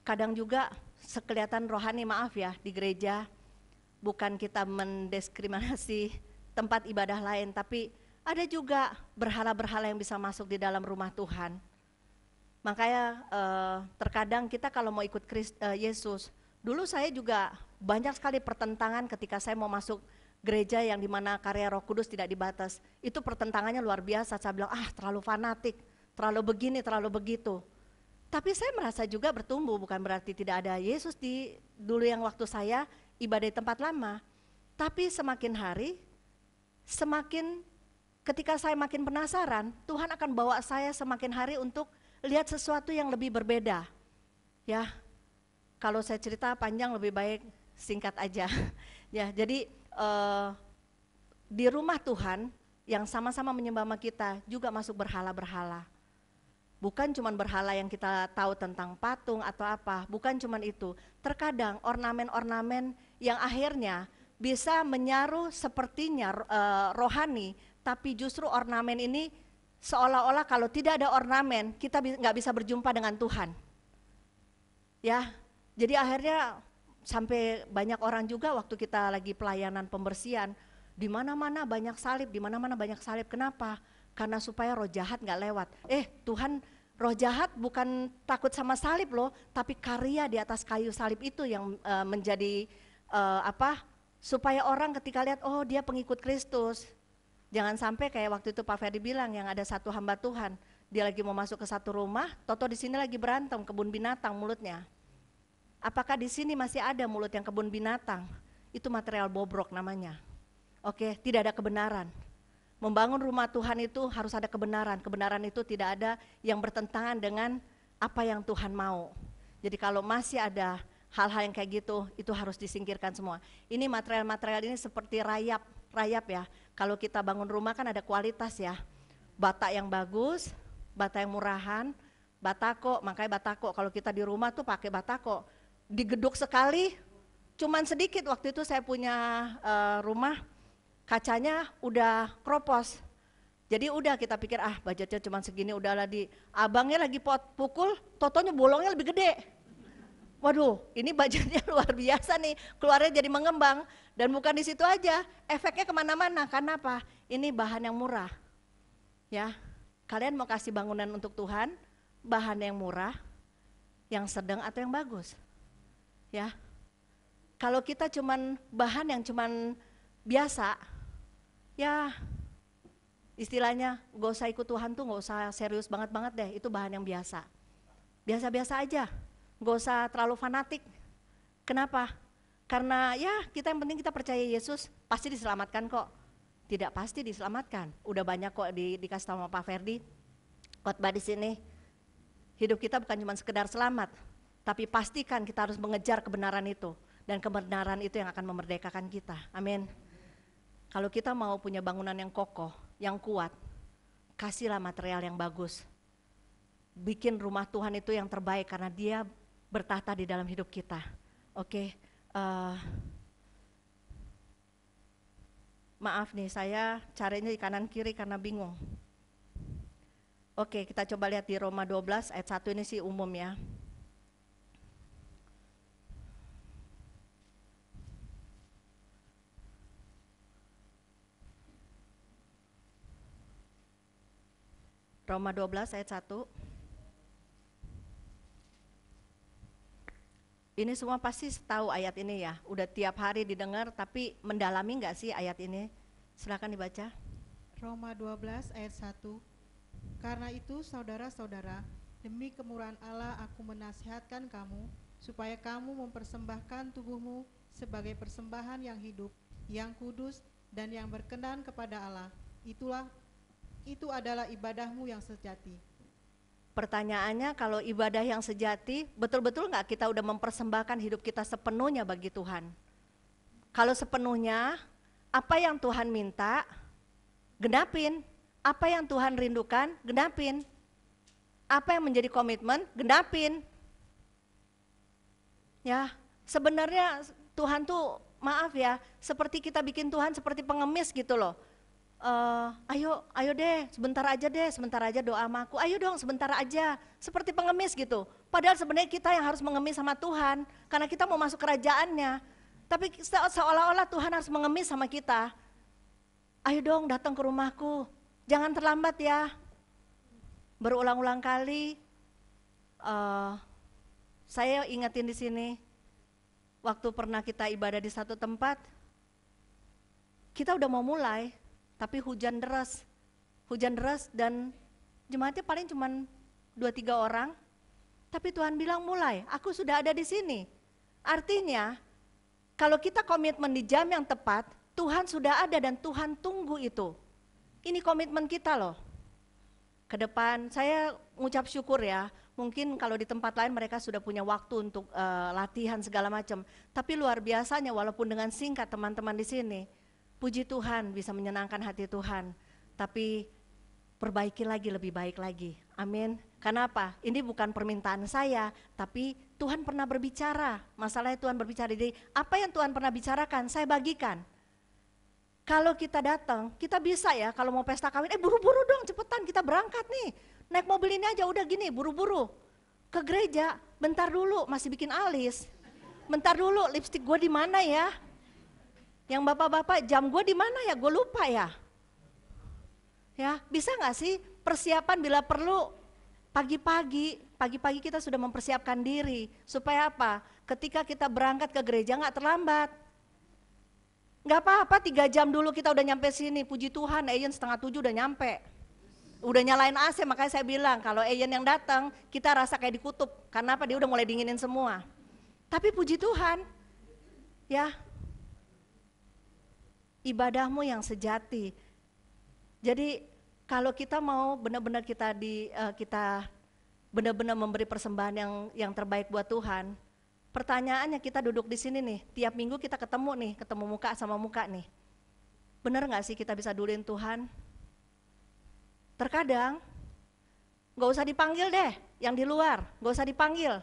Kadang juga sekelihatan rohani, maaf ya, di gereja, bukan kita mendiskriminasi tempat ibadah lain, tapi ada juga berhala-berhala yang bisa masuk di dalam rumah Tuhan. Makanya terkadang kita kalau mau ikut Yesus, dulu saya juga banyak sekali pertentangan ketika saya mau masuk gereja yang dimana karya Roh Kudus tidak dibatas. Itu pertentangannya luar biasa, saya bilang terlalu fanatik, terlalu begini, terlalu begitu. Tapi saya merasa juga bertumbuh, bukan berarti tidak ada Yesus di dulu yang waktu saya ibadah di tempat lama. Tapi semakin hari, semakin ketika saya makin penasaran, Tuhan akan bawa saya semakin hari untuk lihat sesuatu yang lebih berbeda. Ya, kalau saya cerita panjang lebih baik singkat aja. Ya, jadi di rumah Tuhan yang sama-sama menyembah sama kita juga masuk berhala-berhala. Bukan cuma berhala yang kita tahu tentang patung atau apa, bukan cuma itu. Terkadang ornamen-ornamen yang akhirnya bisa menyaru sepertinya rohani, tapi justru ornamen ini seolah-olah kalau tidak ada ornamen, kita nggak bisa berjumpa dengan Tuhan. Ya, jadi akhirnya sampai banyak orang juga waktu kita lagi pelayanan pembersihan, di mana-mana banyak salib, di mana-mana banyak salib. Kenapa? Karena supaya roh jahat nggak lewat. Tuhan, roh jahat bukan takut sama salib loh, tapi karya di atas kayu salib itu yang menjadi supaya orang ketika lihat, oh dia pengikut Kristus. Jangan sampai kayak waktu itu Pak Ferdi bilang yang ada satu hamba Tuhan, dia lagi mau masuk ke satu rumah, toto di sini lagi berantem kebun binatang mulutnya. Apakah di sini masih ada mulut yang kebun binatang? Itu material bobrok namanya. Oke, tidak ada kebenaran. Membangun rumah Tuhan itu harus ada kebenaran. Kebenaran itu tidak ada yang bertentangan dengan apa yang Tuhan mau. Jadi kalau masih ada hal-hal yang kayak gitu, itu harus disingkirkan semua. Ini material-material ini seperti rayap ya. Kalau kita bangun rumah kan ada kualitas ya. Bata yang bagus, bata yang murahan, batako, makanya batako. Kalau kita di rumah tuh pakai batako. Digeduk sekali, cuman sedikit. Waktu itu saya punya rumah, kacanya udah kropos. Jadi udah kita pikir budgetnya cuma segini, udahlah abangnya lagi pukul, totonya bolongnya lebih gede. Waduh, ini budgetnya luar biasa nih, keluarnya jadi mengembang. Dan bukan di situ aja, efeknya kemana-mana. Karena apa? Ini bahan yang murah. Ya, kalian mau kasih bangunan untuk Tuhan, bahan yang murah, yang sedang atau yang bagus. Ya, kalau kita cuman bahan yang cuman biasa, ya istilahnya gak usah ikut Tuhan tuh gak usah serius banget deh, itu bahan yang biasa. Biasa-biasa aja, gak usah terlalu fanatik. Kenapa? Karena ya kita yang penting kita percaya Yesus, pasti diselamatkan kok. Tidak pasti diselamatkan, udah banyak kok dikasih tahu sama Pak Ferdi, khotbah di sini. Hidup kita bukan cuma sekedar selamat, tapi pastikan kita harus mengejar kebenaran itu. Dan kebenaran itu yang akan memerdekakan kita, amin. Kalau kita mau punya bangunan yang kokoh, yang kuat, kasihlah material yang bagus. Bikin rumah Tuhan itu yang terbaik karena dia bertahta di dalam hidup kita. Oke, maaf nih saya carinya di kanan kiri karena bingung. Oke, kita coba lihat di Roma 12 ayat 1 ini sih umum ya. Roma 12 ayat 1. Ini semua pasti tahu ayat ini ya, udah tiap hari didengar, tapi mendalami enggak sih ayat ini? Silakan dibaca. Roma 12 ayat 1. Karena itu saudara-saudara, demi kemurahan Allah aku menasihatkan kamu, supaya kamu mempersembahkan tubuhmu sebagai persembahan yang hidup, yang kudus, dan yang berkenan kepada Allah. Itu adalah ibadahmu yang sejati. Pertanyaannya, kalau ibadah yang sejati, betul-betul nggak kita udah mempersembahkan hidup kita sepenuhnya bagi Tuhan? Kalau sepenuhnya, apa yang Tuhan minta, genapin. Apa yang Tuhan rindukan, genapin. Apa yang menjadi komitmen, genapin. Ya, sebenarnya Tuhan tuh, maaf ya, seperti kita bikin Tuhan seperti pengemis gitu loh. Ayo deh, sebentar aja doa sama aku, ayo dong sebentar aja, seperti pengemis gitu. Padahal sebenarnya kita yang harus mengemis sama Tuhan, karena kita mau masuk kerajaannya. Tapi seolah-olah Tuhan harus mengemis sama kita. Ayo dong datang ke rumahku, jangan terlambat ya. Berulang-ulang kali, saya ingetin di sini, waktu pernah kita ibadah di satu tempat, kita udah mau mulai, tapi hujan deras dan jemaatnya paling cuma 2-3 orang, tapi Tuhan bilang mulai, aku sudah ada di sini. Artinya, kalau kita komitmen di jam yang tepat, Tuhan sudah ada dan Tuhan tunggu itu. Ini komitmen kita loh. Ke depan saya ngucap syukur ya, mungkin kalau di tempat lain mereka sudah punya waktu untuk latihan segala macam. Tapi luar biasanya walaupun dengan singkat teman-teman di sini, puji Tuhan bisa menyenangkan hati Tuhan. Tapi perbaiki lagi, lebih baik lagi. Amin. Karena apa? Ini bukan permintaan saya, tapi Tuhan pernah berbicara. Masalahnya Tuhan berbicara. Jadi apa yang Tuhan pernah bicarakan, saya bagikan. Kalau kita datang, kita bisa ya kalau mau pesta kawin, buru-buru dong cepetan kita berangkat nih. Naik mobil ini aja udah gini, buru-buru. Ke gereja, bentar dulu masih bikin alis. Bentar dulu lipstik gue di mana ya? Yang bapak-bapak jam gue di mana ya? Gue lupa ya. Ya, bisa nggak sih persiapan bila perlu pagi-pagi kita sudah mempersiapkan diri supaya apa? Ketika kita berangkat ke gereja nggak terlambat. Nggak apa-apa 3 jam dulu kita udah nyampe sini, puji Tuhan Eyen 6:30 udah nyampe. Udah nyalain AC, makanya saya bilang kalau Eyen yang datang kita rasa kayak dikutup, karena apa? Dia udah mulai dinginin semua. Tapi puji Tuhan, ya ibadahmu yang sejati. Jadi kalau kita mau benar-benar kita benar-benar memberi persembahan yang terbaik buat Tuhan, pertanyaannya kita duduk di sini nih, tiap minggu kita ketemu muka sama muka nih. Benar nggak sih kita bisa duluin Tuhan? Terkadang nggak usah dipanggil deh, yang di luar nggak usah dipanggil,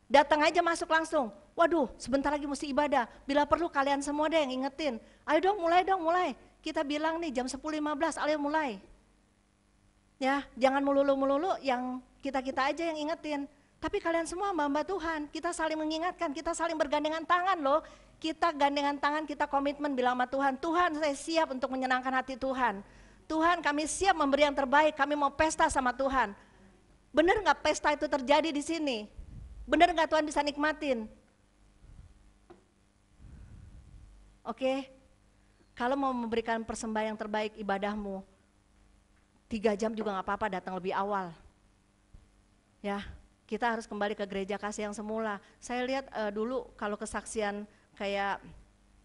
datang aja masuk langsung. Waduh, sebentar lagi mesti ibadah. Bila perlu kalian semua deh yang ingetin. Ayo dong, mulai. Kita bilang nih jam 10.15, ayo mulai. Ya, jangan melulu yang kita aja yang ingetin. Tapi kalian semua hamba Tuhan, kita saling mengingatkan, kita saling bergandengan tangan loh. Kita gandengan tangan, kita komitmen bilang sama Tuhan, Tuhan saya siap untuk menyenangkan hati Tuhan. Tuhan kami siap memberi yang terbaik, kami mau pesta sama Tuhan. Benar nggak pesta itu terjadi di sini? Benar nggak Tuhan bisa nikmatin? Oke, kalau mau memberikan persembahan yang terbaik ibadahmu, 3 jam juga nggak apa-apa, datang lebih awal. Ya. Kita harus kembali ke gereja kasih yang semula. Saya lihat dulu kalau kesaksian kayak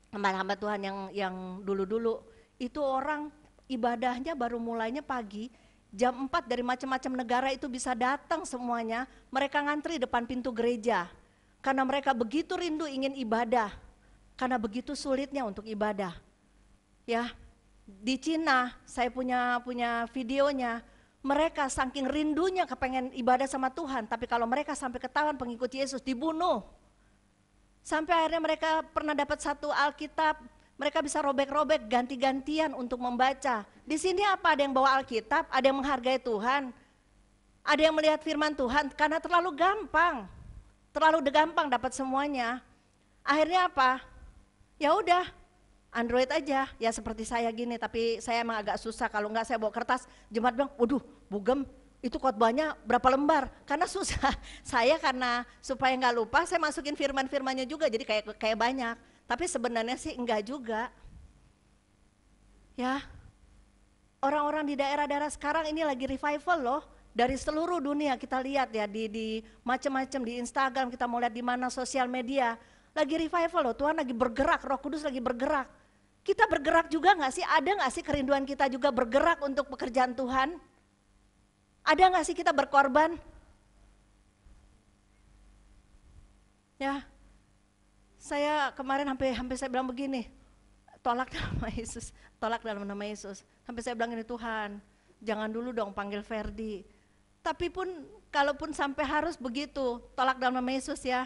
hamba-hamba Tuhan yang dulu-dulu, itu orang ibadahnya baru mulainya pagi, jam 4 dari macam-macam negara itu bisa datang semuanya, mereka ngantri depan pintu gereja. Karena mereka begitu rindu ingin ibadah, karena begitu sulitnya untuk ibadah. Ya, di Cina saya punya videonya. Mereka saking rindunya kepengen ibadah sama Tuhan, tapi kalau mereka sampai ketahuan pengikut Yesus dibunuh. Sampai akhirnya mereka pernah dapat satu Alkitab, mereka bisa robek-robek ganti-gantian untuk membaca. Di sini apa? Ada yang bawa Alkitab, ada yang menghargai Tuhan, ada yang melihat firman Tuhan, karena terlalu gampang dapat semuanya. Akhirnya apa? Ya udah, Android aja, ya seperti saya gini, tapi saya emang agak susah, kalau enggak saya bawa kertas, jemaat bilang, waduh bugem, itu khotbahnya berapa lembar, karena susah. Saya karena supaya enggak lupa, saya masukin firman-firmannya juga, jadi kayak banyak, tapi sebenarnya sih enggak juga. Ya, orang-orang di daerah-daerah sekarang ini lagi revival loh, dari seluruh dunia kita lihat ya, di macam-macam di Instagram, kita mau lihat di mana sosial media, lagi revival loh, Tuhan lagi bergerak, Roh Kudus lagi bergerak. Kita bergerak juga gak sih? Ada gak sih kerinduan kita juga bergerak untuk pekerjaan Tuhan? Ada gak sih kita berkorban? Ya, saya kemarin hampir saya bilang begini, tolak dalam nama Yesus. Sampai saya bilang ini, Tuhan jangan dulu dong panggil Ferdi. Tapi pun kalaupun sampai harus begitu, tolak dalam nama Yesus ya.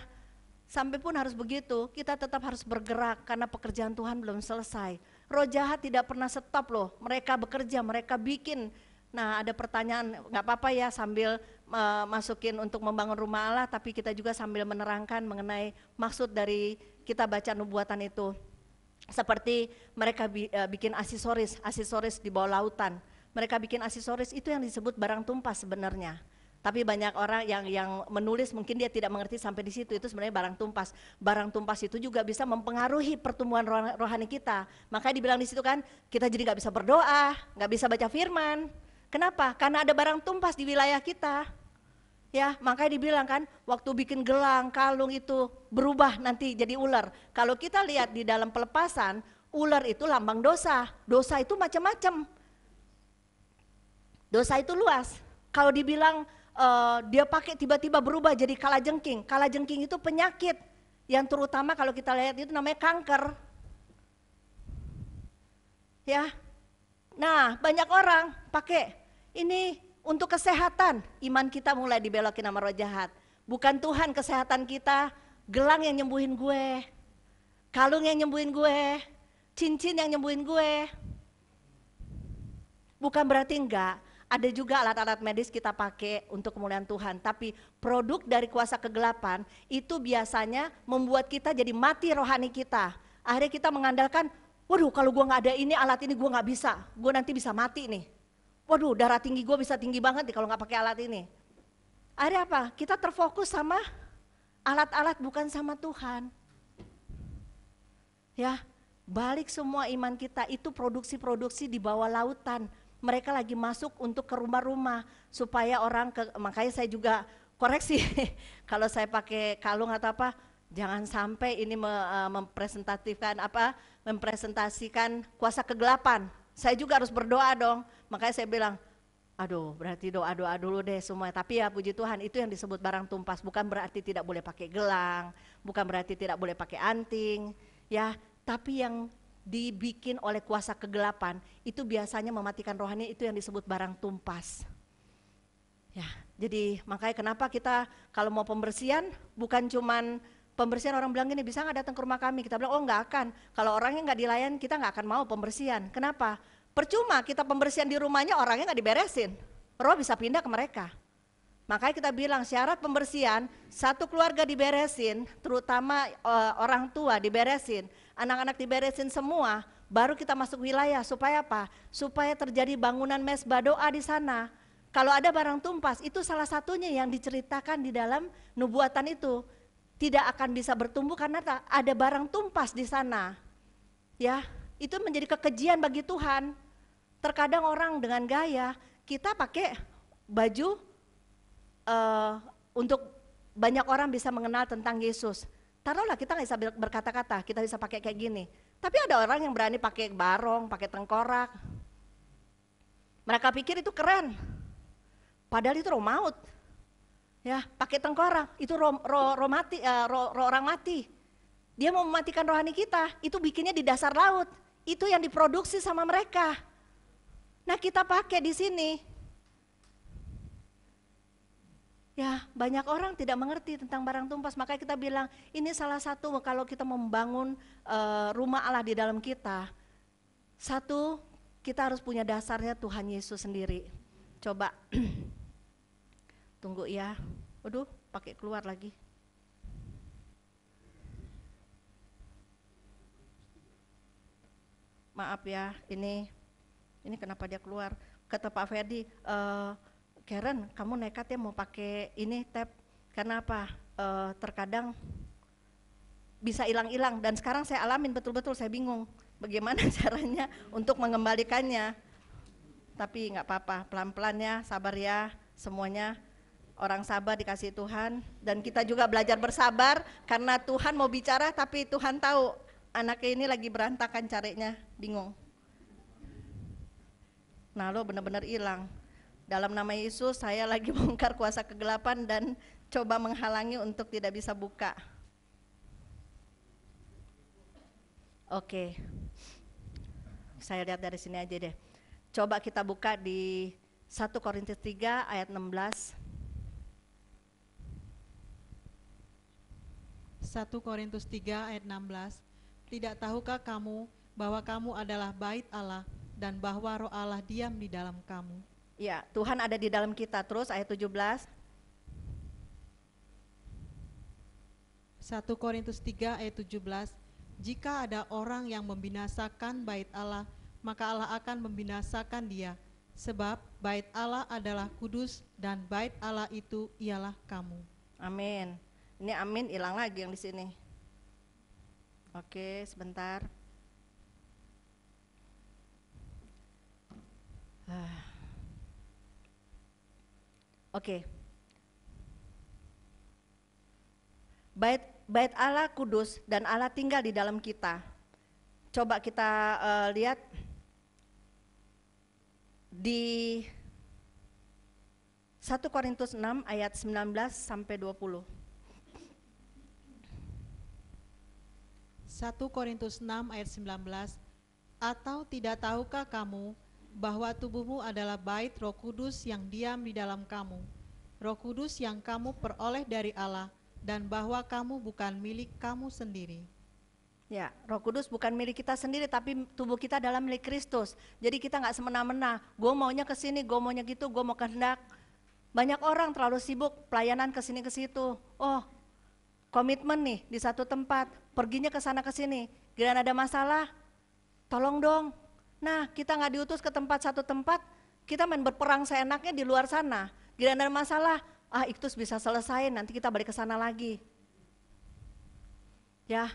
Sampai pun harus begitu, kita tetap harus bergerak karena pekerjaan Tuhan belum selesai. Roh jahat tidak pernah stop loh, mereka bekerja, mereka bikin. Nah ada pertanyaan, gak apa-apa ya sambil masukin untuk membangun rumah Allah, tapi kita juga sambil menerangkan mengenai maksud dari kita baca nubuatan itu. Seperti mereka bikin aksesoris di bawah lautan. Mereka bikin aksesoris itu yang disebut barang tumpah sebenarnya. Tapi banyak orang yang menulis mungkin dia tidak mengerti sampai di situ, itu sebenarnya barang tumpas. Barang tumpas itu juga bisa mempengaruhi pertumbuhan rohani kita. Makanya dibilang di situ kan, kita jadi nggak bisa berdoa, nggak bisa baca firman. Kenapa? Karena ada barang tumpas di wilayah kita. Ya, makanya dibilang kan, waktu bikin gelang, kalung itu berubah nanti jadi ular. Kalau kita lihat di dalam pelepasan, ular itu lambang dosa. Dosa itu macam-macam. Dosa itu luas. Kalau dibilang dia pakai tiba-tiba berubah jadi kalajengking. Kalajengking itu penyakit yang terutama kalau kita lihat itu namanya kanker. Ya. Nah, banyak orang pakai ini untuk kesehatan. Iman kita mulai dibelokin sama roh jahat. Bukan Tuhan kesehatan kita, gelang yang nyembuhin gue, kalung yang nyembuhin gue, cincin yang nyembuhin gue. Bukan berarti enggak, ada juga alat-alat medis kita pakai untuk kemuliaan Tuhan. Tapi produk dari kuasa kegelapan itu biasanya membuat kita jadi mati rohani kita. Akhirnya kita mengandalkan, waduh kalau gue gak ada ini alat ini gue gak bisa, gue nanti bisa mati nih. Waduh darah tinggi gue bisa tinggi banget nih kalau gak pakai alat ini. Akhirnya apa? Kita terfokus sama alat-alat bukan sama Tuhan. Ya, balik semua iman kita itu produksi-produksi di bawah lautan. Mereka lagi masuk untuk ke rumah-rumah supaya orang makanya saya juga koreksi kalau saya pakai kalung atau apa, jangan sampai ini mempresentasikan kuasa kegelapan. Saya juga harus berdoa dong. Makanya saya bilang, aduh berarti doa-doa dulu deh semua. Tapi ya puji Tuhan itu yang disebut barang tumpas. Bukan berarti tidak boleh pakai gelang, bukan berarti tidak boleh pakai anting, ya. Tapi yang dibikin oleh kuasa kegelapan itu biasanya mematikan rohani, itu yang disebut barang tumpas. Ya, jadi makanya kenapa kita kalau mau pembersihan bukan cuman pembersihan orang bilang gini, bisa nggak datang ke rumah kami? Kita bilang oh nggak akan. Kalau orangnya nggak dilayan kita nggak akan mau pembersihan. Kenapa? Percuma kita pembersihan di rumahnya orangnya nggak diberesin. Roh bisa pindah ke mereka. Makanya kita bilang syarat pembersihan satu keluarga diberesin, terutama orang tua diberesin, anak-anak diberesin semua, baru kita masuk wilayah. Supaya apa? Supaya terjadi bangunan mesbah doa di sana. Kalau ada barang tumpas itu salah satunya yang diceritakan di dalam nubuatan itu. Tidak akan bisa bertumbuh karena ada barang tumpas di sana. Ya, itu menjadi kekejian bagi Tuhan. Terkadang orang dengan gaya kita pakai baju untuk banyak orang bisa mengenal tentang Yesus. Taruhlah kita nggak bisa berkata-kata, kita bisa pakai kayak gini. Tapi ada orang yang berani pakai barong, pakai tengkorak. Mereka pikir itu keren. Padahal itu roh maut. Ya, pakai tengkorak itu roh orang mati. Dia mau mematikan rohani kita. Itu bikinnya di dasar laut. Itu yang diproduksi sama mereka. Nah, kita pakai di sini. Ya, banyak orang tidak mengerti tentang barang tumpas, makanya kita bilang ini salah satu kalau kita membangun rumah Allah di dalam kita. Satu, kita harus punya dasarnya Tuhan Yesus sendiri. Coba, tunggu ya, waduh pakai keluar lagi. Maaf ya, ini kenapa dia keluar. Kata Pak Ferdi, Karen, kamu nekat ya mau pakai ini tab, karena apa? Terkadang bisa hilang-hilang dan sekarang saya alamin betul-betul, saya bingung bagaimana caranya untuk mengembalikannya. Tapi nggak apa-apa, pelan-pelan ya, sabar ya semuanya. Orang sabar dikasih Tuhan dan kita juga belajar bersabar karena Tuhan mau bicara tapi Tuhan tahu anaknya ini lagi berantakan caranya, bingung. Nah lo benar-benar hilang. Dalam nama Yesus saya lagi bongkar kuasa kegelapan dan coba menghalangi untuk tidak bisa buka. Oke, saya lihat dari sini aja deh. Coba kita buka di 1 Korintus 3 ayat 16. 1 Korintus 3 ayat 16. Tidak tahukah kamu bahwa kamu adalah bait Allah dan bahwa roh Allah diam di dalam kamu? Ya, Tuhan ada di dalam kita. Terus ayat 17. 1 Korintus 3 ayat 17. Jika ada orang yang membinasakan bait Allah, maka Allah akan membinasakan dia. Sebab bait Allah adalah kudus dan bait Allah itu ialah kamu. Amin. Ini amin hilang lagi yang di sini. Oke, sebentar. Oke. Bait Allah kudus dan Allah tinggal di dalam kita. Coba kita lihat di 1 Korintus 6 ayat 19 sampai 20. 1 Korintus 6 ayat 19. Atau tidak tahukah kamu bahwa tubuhmu adalah bait Roh Kudus yang diam di dalam kamu, Roh Kudus yang kamu peroleh dari Allah, dan bahwa kamu bukan milik kamu sendiri. Ya, Roh Kudus bukan milik kita sendiri, tapi tubuh kita adalah milik Kristus. Jadi kita nggak semena-mena, gue maunya ke sini, gue maunya gitu, gue mau kehendak. Banyak orang terlalu sibuk pelayanan ke sini ke situ. Oh, komitmen nih di satu tempat, perginya ke sana ke sini. Giliran ada masalah, tolong dong. Nah, kita nggak diutus ke satu tempat, kita main berperang seenaknya di luar sana. Giliran ada masalah, itu bisa selesai, nanti kita balik ke sana lagi. Ya.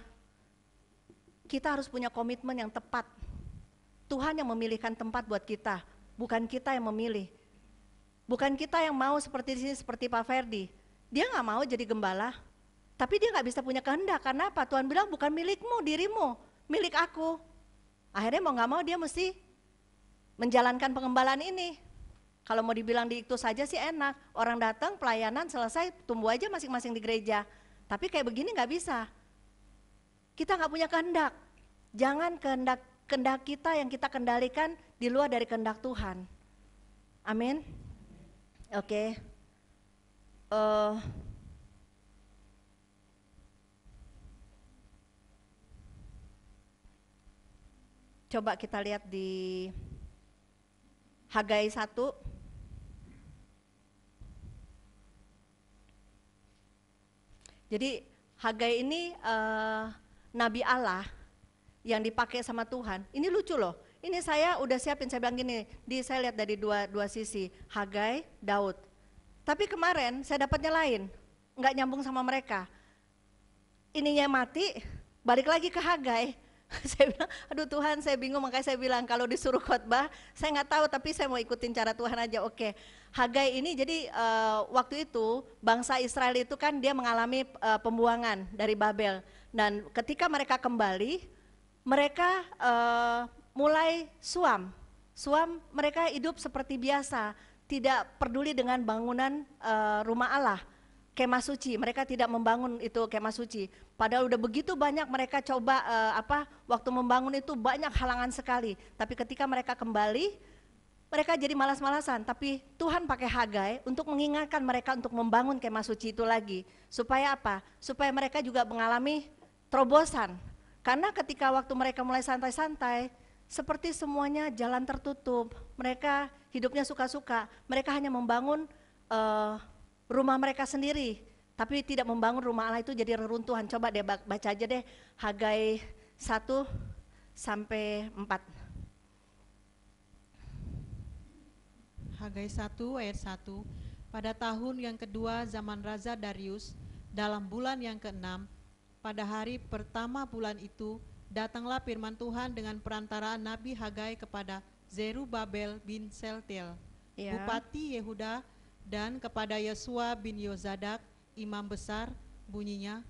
Kita harus punya komitmen yang tepat. Tuhan yang memilihkan tempat buat kita, bukan kita yang memilih. Bukan kita yang mau seperti di sini, seperti Pak Ferdi. Dia nggak mau jadi gembala, tapi dia nggak bisa punya kehendak. Karena apa? Tuhan bilang bukan milikmu, dirimu, milik aku. Akhirnya mau nggak mau dia mesti menjalankan pengembalaan ini. Kalau mau dibilang di itu saja sih enak. Orang datang, pelayanan, selesai, tumbuh aja masing-masing di gereja. Tapi kayak begini nggak bisa. Kita nggak punya kehendak. Jangan kehendak kita yang kita kendalikan di luar dari kehendak Tuhan. Amin. Oke. Coba kita lihat di Hagai 1. Jadi Hagai ini Nabi Allah yang dipakai sama Tuhan. Ini lucu loh. Ini saya udah siapin, saya bilang gini, saya lihat dari dua sisi, Hagai, Daud. Tapi kemarin saya dapatnya lain, nggak nyambung sama mereka. Ininya mati, balik lagi ke Hagai. Saya bilang, aduh Tuhan, saya bingung, makanya saya bilang kalau disuruh khotbah, saya nggak tahu, tapi saya mau ikutin cara Tuhan aja. Oke, Hagai ini jadi waktu itu bangsa Israel itu kan dia mengalami pembuangan dari Babel, dan ketika mereka kembali, mereka mulai suam, mereka hidup seperti biasa, tidak peduli dengan bangunan rumah Allah. Kemah suci, mereka tidak membangun itu kemah suci. Padahal udah begitu banyak mereka coba waktu membangun itu banyak halangan sekali. Tapi ketika mereka kembali, mereka jadi malas-malasan. Tapi Tuhan pakai Hagai untuk mengingatkan mereka untuk membangun kemah suci itu lagi. Supaya apa? Supaya mereka juga mengalami terobosan. Karena ketika waktu mereka mulai santai-santai, seperti semuanya jalan tertutup. Mereka hidupnya suka-suka. Mereka hanya membangun rumah mereka sendiri, tapi tidak membangun rumah Allah, itu jadi reruntuhan. Coba deh baca aja deh Hagai 1 sampai 4. Hagai 1 ayat 1. Pada tahun yang kedua zaman Raja Darius, dalam bulan yang ke-6, pada hari pertama bulan itu, datanglah firman Tuhan dengan perantaraan Nabi Hagai kepada Zerubabel bin Seltiel, Bupati Yehuda, dan kepada Yesua bin Yozadak, imam besar, bunyinya.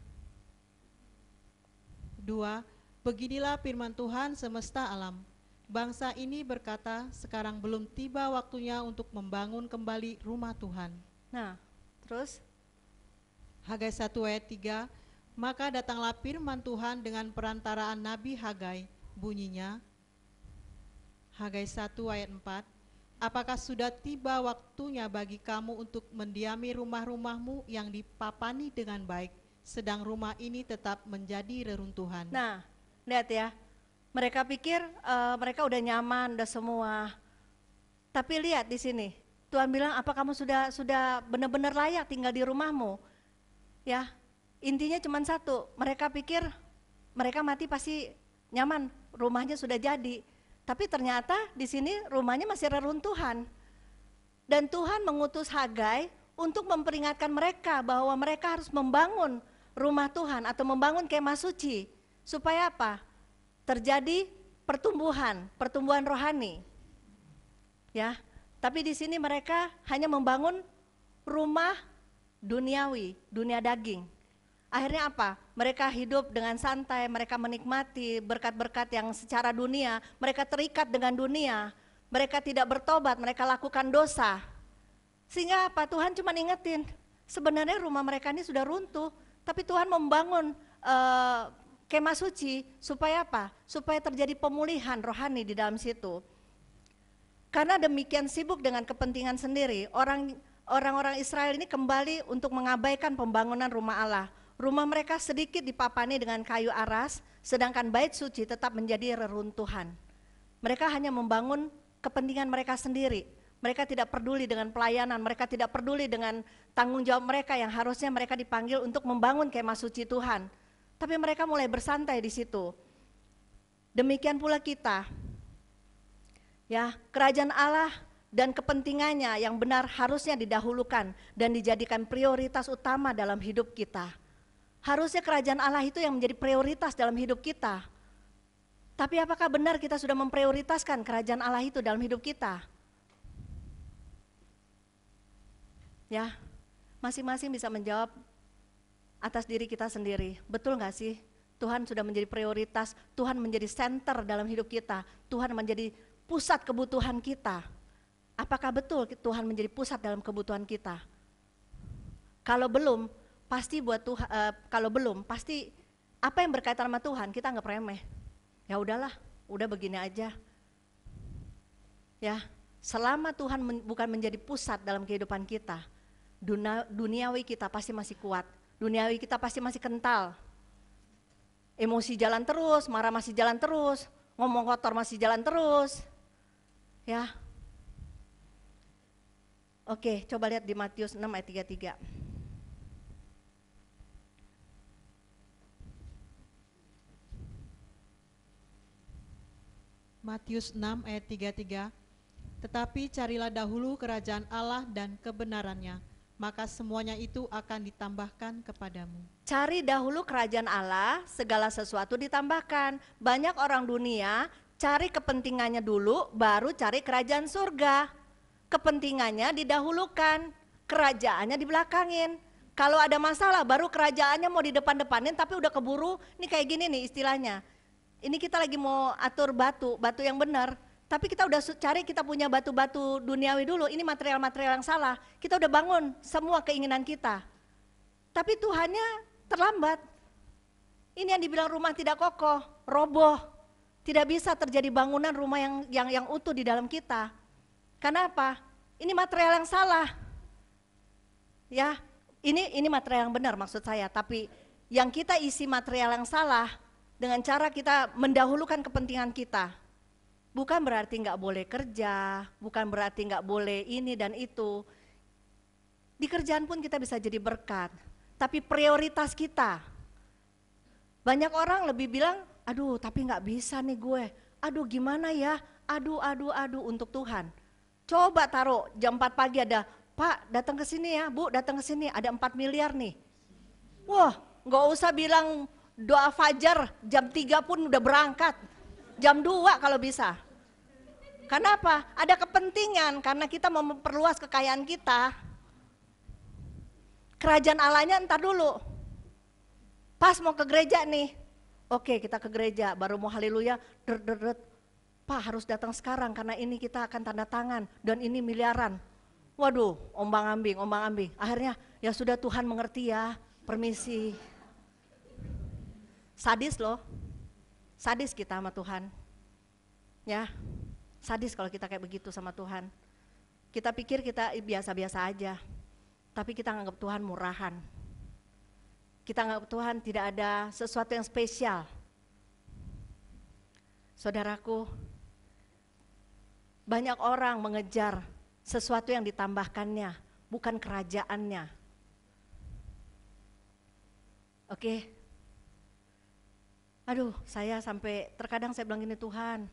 2. Beginilah firman Tuhan semesta alam. Bangsa ini berkata, sekarang belum tiba waktunya untuk membangun kembali rumah Tuhan. Nah, terus? Hagai 1 ayat 3. Maka datanglah firman Tuhan dengan perantaraan Nabi Hagai, bunyinya. Hagai 1 ayat 4. Apakah sudah tiba waktunya bagi kamu untuk mendiami rumah-rumahmu yang dipapani dengan baik, sedang rumah ini tetap menjadi reruntuhan? Nah, lihat ya, mereka pikir mereka udah nyaman, udah semua. Tapi lihat di sini, Tuhan bilang, apa kamu sudah benar-benar layak tinggal di rumahmu? Ya, intinya cuma satu, mereka pikir mereka mati pasti nyaman, rumahnya sudah jadi. Tapi ternyata di sini rumahnya masih reruntuhan. Dan Tuhan mengutus Hagai untuk memperingatkan mereka bahwa mereka harus membangun rumah Tuhan atau membangun kemah suci. Supaya apa? Terjadi pertumbuhan rohani. Ya, tapi di sini mereka hanya membangun rumah duniawi, dunia daging. Akhirnya apa? Mereka hidup dengan santai, mereka menikmati berkat-berkat yang secara dunia, mereka terikat dengan dunia, mereka tidak bertobat, mereka lakukan dosa. Sehingga apa? Tuhan cuma ingetin, sebenarnya rumah mereka ini sudah runtuh, tapi Tuhan membangun kemah suci supaya apa? Supaya terjadi pemulihan rohani di dalam situ. Karena demikian sibuk dengan kepentingan sendiri, orang-orang Israel ini kembali untuk mengabaikan pembangunan rumah Allah. Rumah mereka sedikit dipapani dengan kayu aras, sedangkan bait suci tetap menjadi reruntuhan. Mereka hanya membangun kepentingan mereka sendiri. Mereka tidak peduli dengan pelayanan, mereka tidak peduli dengan tanggung jawab mereka yang harusnya mereka dipanggil untuk membangun kemah suci Tuhan. Tapi mereka mulai bersantai di situ. Demikian pula kita. Ya, kerajaan Allah dan kepentingannya yang benar harusnya didahulukan dan dijadikan prioritas utama dalam hidup kita. Harusnya kerajaan Allah itu yang menjadi prioritas dalam hidup kita. Tapi apakah benar kita sudah memprioritaskan kerajaan Allah itu dalam hidup kita? Ya, masing-masing bisa menjawab atas diri kita sendiri. Betul gak sih? Tuhan sudah menjadi prioritas, Tuhan menjadi center dalam hidup kita, Tuhan menjadi pusat kebutuhan kita. Apakah betul Tuhan menjadi pusat dalam kebutuhan kita? Kalau belum, pasti pasti apa yang berkaitan sama Tuhan kita anggap remeh. Ya udahlah, udah begini aja. Ya, selama Tuhan bukan menjadi pusat dalam kehidupan kita, duniawi kita pasti masih kuat, duniawi kita pasti masih kental. Emosi jalan terus, marah masih jalan terus, ngomong kotor masih jalan terus. Ya. Oke, coba lihat di Matius 6 ayat 33. Matius 6 ayat 33. Tetapi carilah dahulu kerajaan Allah dan kebenarannya, maka semuanya itu akan ditambahkan kepadamu. Cari dahulu kerajaan Allah, segala sesuatu ditambahkan. Banyak orang dunia cari kepentingannya dulu, baru cari kerajaan surga. Kepentingannya didahulukan, kerajaannya dibelakangin. Kalau ada masalah baru kerajaannya mau di depan-depanin, tapi udah keburu, ini kayak gini nih istilahnya. Ini kita lagi mau atur batu yang benar, tapi kita udah cari, kita punya batu-batu duniawi dulu, ini material-material yang salah. Kita udah bangun semua keinginan kita. Tapi Tuhannya terlambat. Ini yang dibilang rumah tidak kokoh, roboh. Tidak bisa terjadi bangunan rumah yang utuh di dalam kita. Karena apa? Ini material yang salah. Ya, ini material yang benar maksud saya, tapi yang kita isi material yang salah dengan cara kita mendahulukan kepentingan kita. Bukan berarti nggak boleh kerja, bukan berarti nggak boleh ini dan itu. Di kerjaan pun kita bisa jadi berkat, tapi prioritas kita. Banyak orang lebih bilang, aduh tapi nggak bisa nih gue, aduh gimana ya, aduh untuk Tuhan. Coba taruh jam 4 pagi ada, Pak datang ke sini ya, Bu datang ke sini, ada 4 miliar nih. Wah nggak usah bilang doa fajar, jam 3 pun udah berangkat, jam 2 kalau bisa. Karena apa? Ada kepentingan, karena kita mau memperluas kekayaan kita. Kerajaan Allahnya entar dulu. Pas mau ke gereja nih, oke kita ke gereja, baru mau haleluya, Pak harus datang sekarang karena ini kita akan tanda tangan dan ini miliaran. Waduh, ombang-ambing. Akhirnya ya sudah Tuhan mengerti ya, permisi. Sadis loh, sadis kita sama Tuhan. Ya, sadis kalau kita kayak begitu sama Tuhan. Kita pikir kita biasa-biasa aja, tapi kita anggap Tuhan murahan. Kita anggap Tuhan tidak ada sesuatu yang spesial. Saudaraku, banyak orang mengejar sesuatu yang ditambahkannya, bukan kerajaannya. Oke. Aduh, saya sampai terkadang saya bilang gini, Tuhan,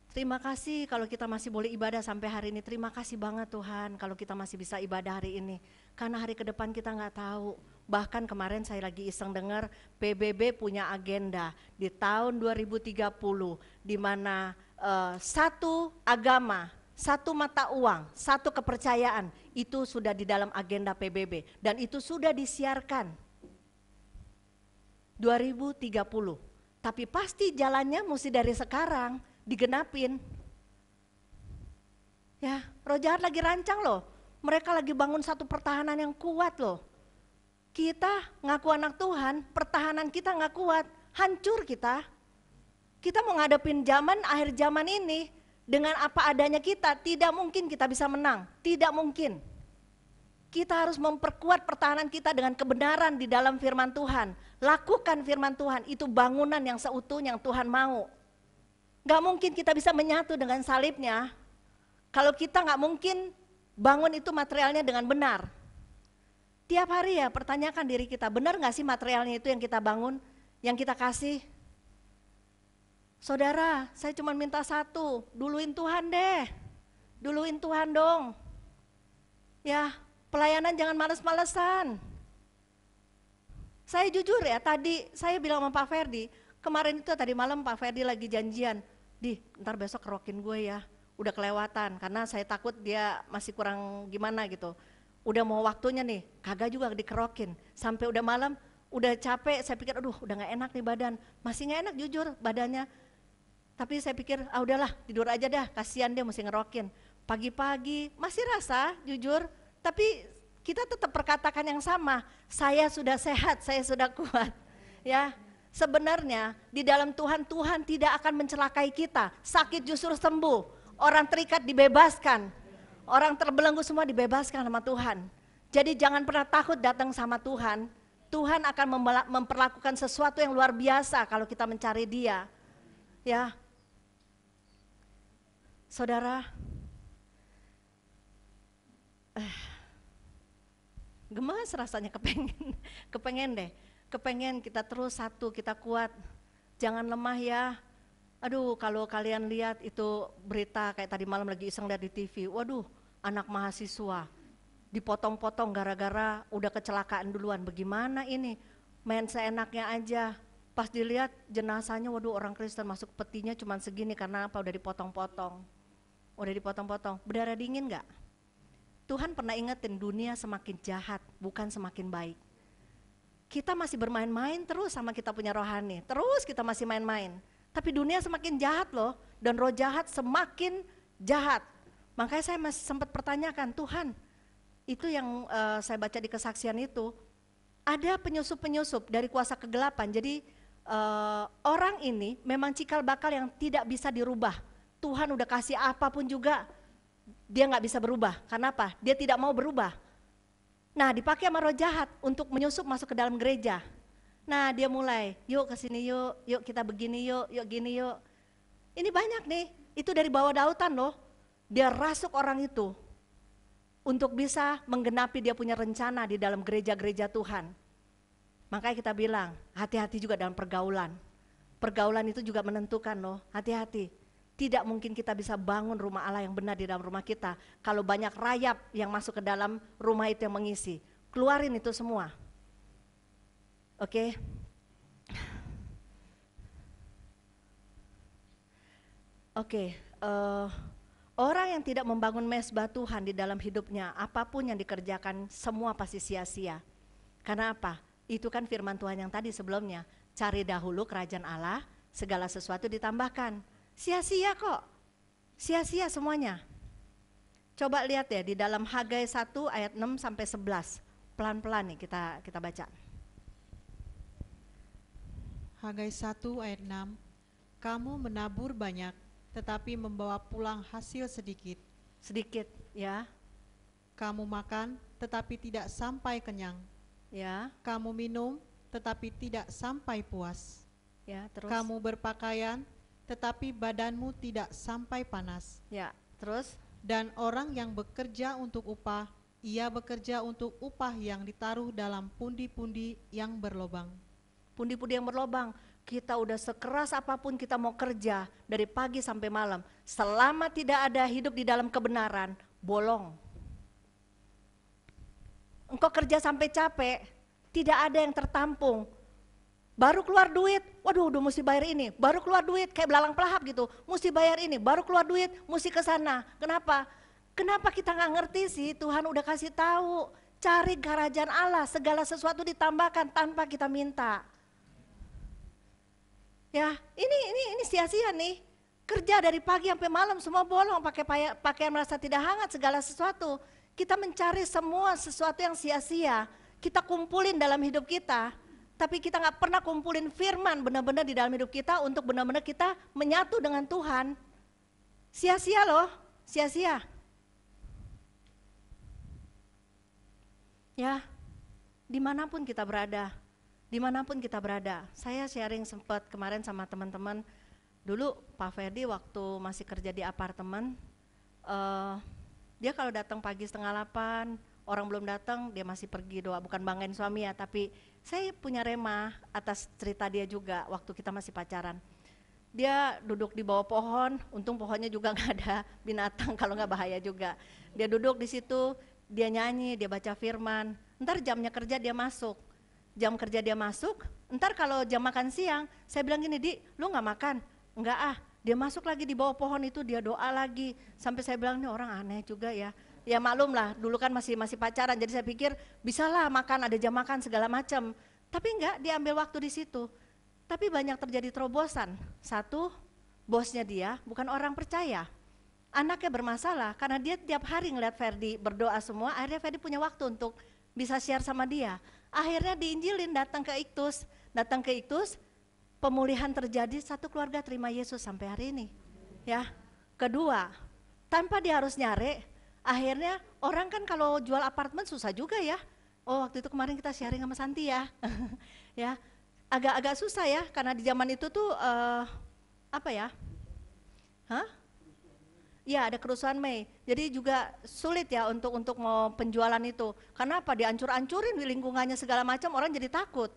terima kasih kalau kita masih boleh ibadah sampai hari ini. Terima kasih banget Tuhan kalau kita masih bisa ibadah hari ini. Karena hari ke depan kita nggak tahu. Bahkan kemarin saya lagi iseng dengar PBB punya agenda di tahun 2030 di mana satu agama, satu mata uang, satu kepercayaan itu sudah di dalam agenda PBB dan itu sudah disiarkan 2030. Tapi pasti jalannya mesti dari sekarang digenapin. Ya, Roh jahat lagi rancang loh, Mereka lagi bangun satu pertahanan yang kuat loh. Kita ngaku anak Tuhan, pertahanan kita nggak kuat, hancur kita. Kita mau ngadepin zaman, akhir zaman ini, dengan apa adanya kita, tidak mungkin kita bisa menang, tidak mungkin. Kita harus memperkuat pertahanan kita dengan kebenaran di dalam firman Tuhan. Lakukan firman Tuhan, itu bangunan yang seutuhnya yang Tuhan mau. Gak mungkin kita bisa menyatu dengan salibnya, kalau kita gak mungkin bangun itu materialnya dengan benar. Tiap hari ya pertanyakan diri kita, benar gak sih materialnya itu yang kita bangun, yang kita kasih? Saudara, saya cuma minta satu, duluin Tuhan deh, duluin Tuhan dong. Ya, pelayanan jangan males-malesan. Saya jujur ya, tadi saya bilang sama Pak Ferdi, kemarin itu tadi malam Pak Ferdi lagi janjian, ntar besok kerokin gue ya, udah kelewatan karena saya takut dia masih kurang gimana gitu. Udah mau waktunya nih, kagak juga dikerokin. Sampai udah malam, udah capek, saya pikir aduh udah gak enak nih badan. Masih gak enak jujur badannya. Tapi saya pikir udahlah tidur aja dah, kasihan dia mesti ngerokin. Pagi-pagi masih rasa jujur, tapi kita tetap perkatakan yang sama, saya sudah sehat, saya sudah kuat. Ya, sebenarnya di dalam Tuhan, Tuhan tidak akan mencelakai kita, sakit justru sembuh, orang terikat dibebaskan, orang terbelenggu semua dibebaskan sama Tuhan. Jadi jangan pernah takut datang sama Tuhan, Tuhan akan memperlakukan sesuatu yang luar biasa kalau kita mencari Dia. Ya, saudara, gemas rasanya kepengen kita terus satu, kita kuat, jangan lemah ya. Aduh kalau kalian lihat itu berita kayak tadi malam lagi iseng lihat di TV, waduh anak mahasiswa dipotong-potong gara-gara udah kecelakaan duluan, bagaimana ini, main seenaknya aja, pas dilihat jenazahnya waduh orang Kristen masuk petinya cuma segini karena apa, udah dipotong-potong, berdarah dingin gak? Tuhan pernah ingetin dunia semakin jahat, bukan semakin baik. Kita masih bermain-main terus sama kita punya rohani, terus kita masih main-main. Tapi dunia semakin jahat loh, dan roh jahat semakin jahat. Makanya saya masih sempat pertanyakan, Tuhan, itu yang saya baca di kesaksian itu, ada penyusup-penyusup dari kuasa kegelapan. Jadi orang ini memang cikal bakal yang tidak bisa dirubah. Tuhan udah kasih apapun juga, dia gak bisa berubah. Karena apa? Dia tidak mau berubah. Nah dipakai sama roh jahat untuk menyusup masuk ke dalam gereja. Nah dia mulai, yuk kesini yuk kita begini yuk gini yuk. Ini banyak nih, itu dari bawah dautan loh. Dia rasuk orang itu untuk bisa menggenapi dia punya rencana di dalam gereja-gereja Tuhan. Makanya kita bilang, hati-hati juga dalam pergaulan. Pergaulan itu juga menentukan loh, hati-hati. Tidak mungkin kita bisa bangun rumah Allah yang benar di dalam rumah kita kalau banyak rayap yang masuk ke dalam rumah itu yang mengisi. Keluarin itu semua. Oke. Orang yang tidak membangun mezbah Tuhan di dalam hidupnya, apapun yang dikerjakan semua pasti sia-sia. Karena apa? Itu kan firman Tuhan yang tadi sebelumnya, cari dahulu kerajaan Allah, segala sesuatu ditambahkan. Sia-sia kok, sia-sia semuanya. Coba lihat ya di dalam Hagai 1 ayat 6 sampai 11, pelan-pelan nih kita baca. Hagai 1 ayat 6, kamu menabur banyak, tetapi membawa pulang hasil sedikit. Sedikit ya. Kamu makan, tetapi tidak sampai kenyang. Ya. Kamu minum, tetapi tidak sampai puas. Ya, terus. Kamu berpakaian, tetapi badanmu tidak sampai panas. Ya, terus. Dan orang yang bekerja untuk upah, ia bekerja untuk upah yang ditaruh dalam pundi-pundi yang berlobang. Pundi-pundi yang berlobang. Kita udah sekeras apapun kita mau kerja dari pagi sampai malam, selama tidak ada hidup di dalam kebenaran, bolong. Engkau kerja sampai capek, tidak ada yang tertampung. Baru keluar duit, waduh udah mesti bayar ini, baru keluar duit kayak belalang pelahap gitu, mesti bayar ini, baru keluar duit, mesti ke sana. Kenapa? Kenapa kita nggak ngerti sih? Tuhan udah kasih tahu, cari kerajaan Allah, segala sesuatu ditambahkan tanpa kita minta. Ya, ini sia-sia nih. Kerja dari pagi sampai malam semua bolong, pakai pakaian merasa tidak hangat segala sesuatu. Kita mencari semua sesuatu yang sia-sia, kita kumpulin dalam hidup kita, tapi kita nggak pernah kumpulin firman benar-benar di dalam hidup kita untuk benar-benar kita menyatu dengan Tuhan. Sia-sia loh, sia-sia. Ya, dimanapun kita berada, saya sharing sempat kemarin sama teman-teman, dulu Pak Ferdi waktu masih kerja di apartemen, dia kalau datang pagi 7:30, orang belum datang dia masih pergi doa, bukan banggain suami ya, tapi saya punya rema atas cerita dia juga waktu kita masih pacaran. Dia duduk di bawah pohon, untung pohonnya juga nggak ada binatang, kalau nggak bahaya juga. Dia duduk di situ, dia nyanyi, dia baca firman, ntar jamnya kerja dia masuk. Jam kerja dia masuk, ntar kalau jam makan siang, saya bilang gini, Di, lu nggak makan? Enggak ah, dia masuk lagi di bawah pohon itu, dia doa lagi. Sampai saya bilang, ini orang aneh juga ya. Ya maklum lah, dulu kan masih pacaran, jadi saya pikir bisalah makan, ada jam makan segala macam. Tapi enggak, dia ambil waktu di situ. Tapi banyak terjadi terobosan. Satu, bosnya dia bukan orang percaya. Anaknya bermasalah karena dia tiap hari ngeliat Ferdi berdoa semua, akhirnya Ferdi punya waktu untuk bisa share sama dia. Akhirnya diinjilin, datang ke Iktus, pemulihan terjadi, satu keluarga terima Yesus sampai hari ini. Ya. Kedua, tanpa dia harus nyari, akhirnya orang kan kalau jual apartemen susah juga ya. Oh, waktu itu kemarin kita sharing sama Santi ya. Ya. Agak-agak susah ya, karena di zaman itu tuh apa ya? Ya, ada kerusuhan Mei. Jadi juga sulit ya untuk mau penjualan itu. Karena apa? Dihancur-hancurin di lingkungannya segala macam, orang jadi takut.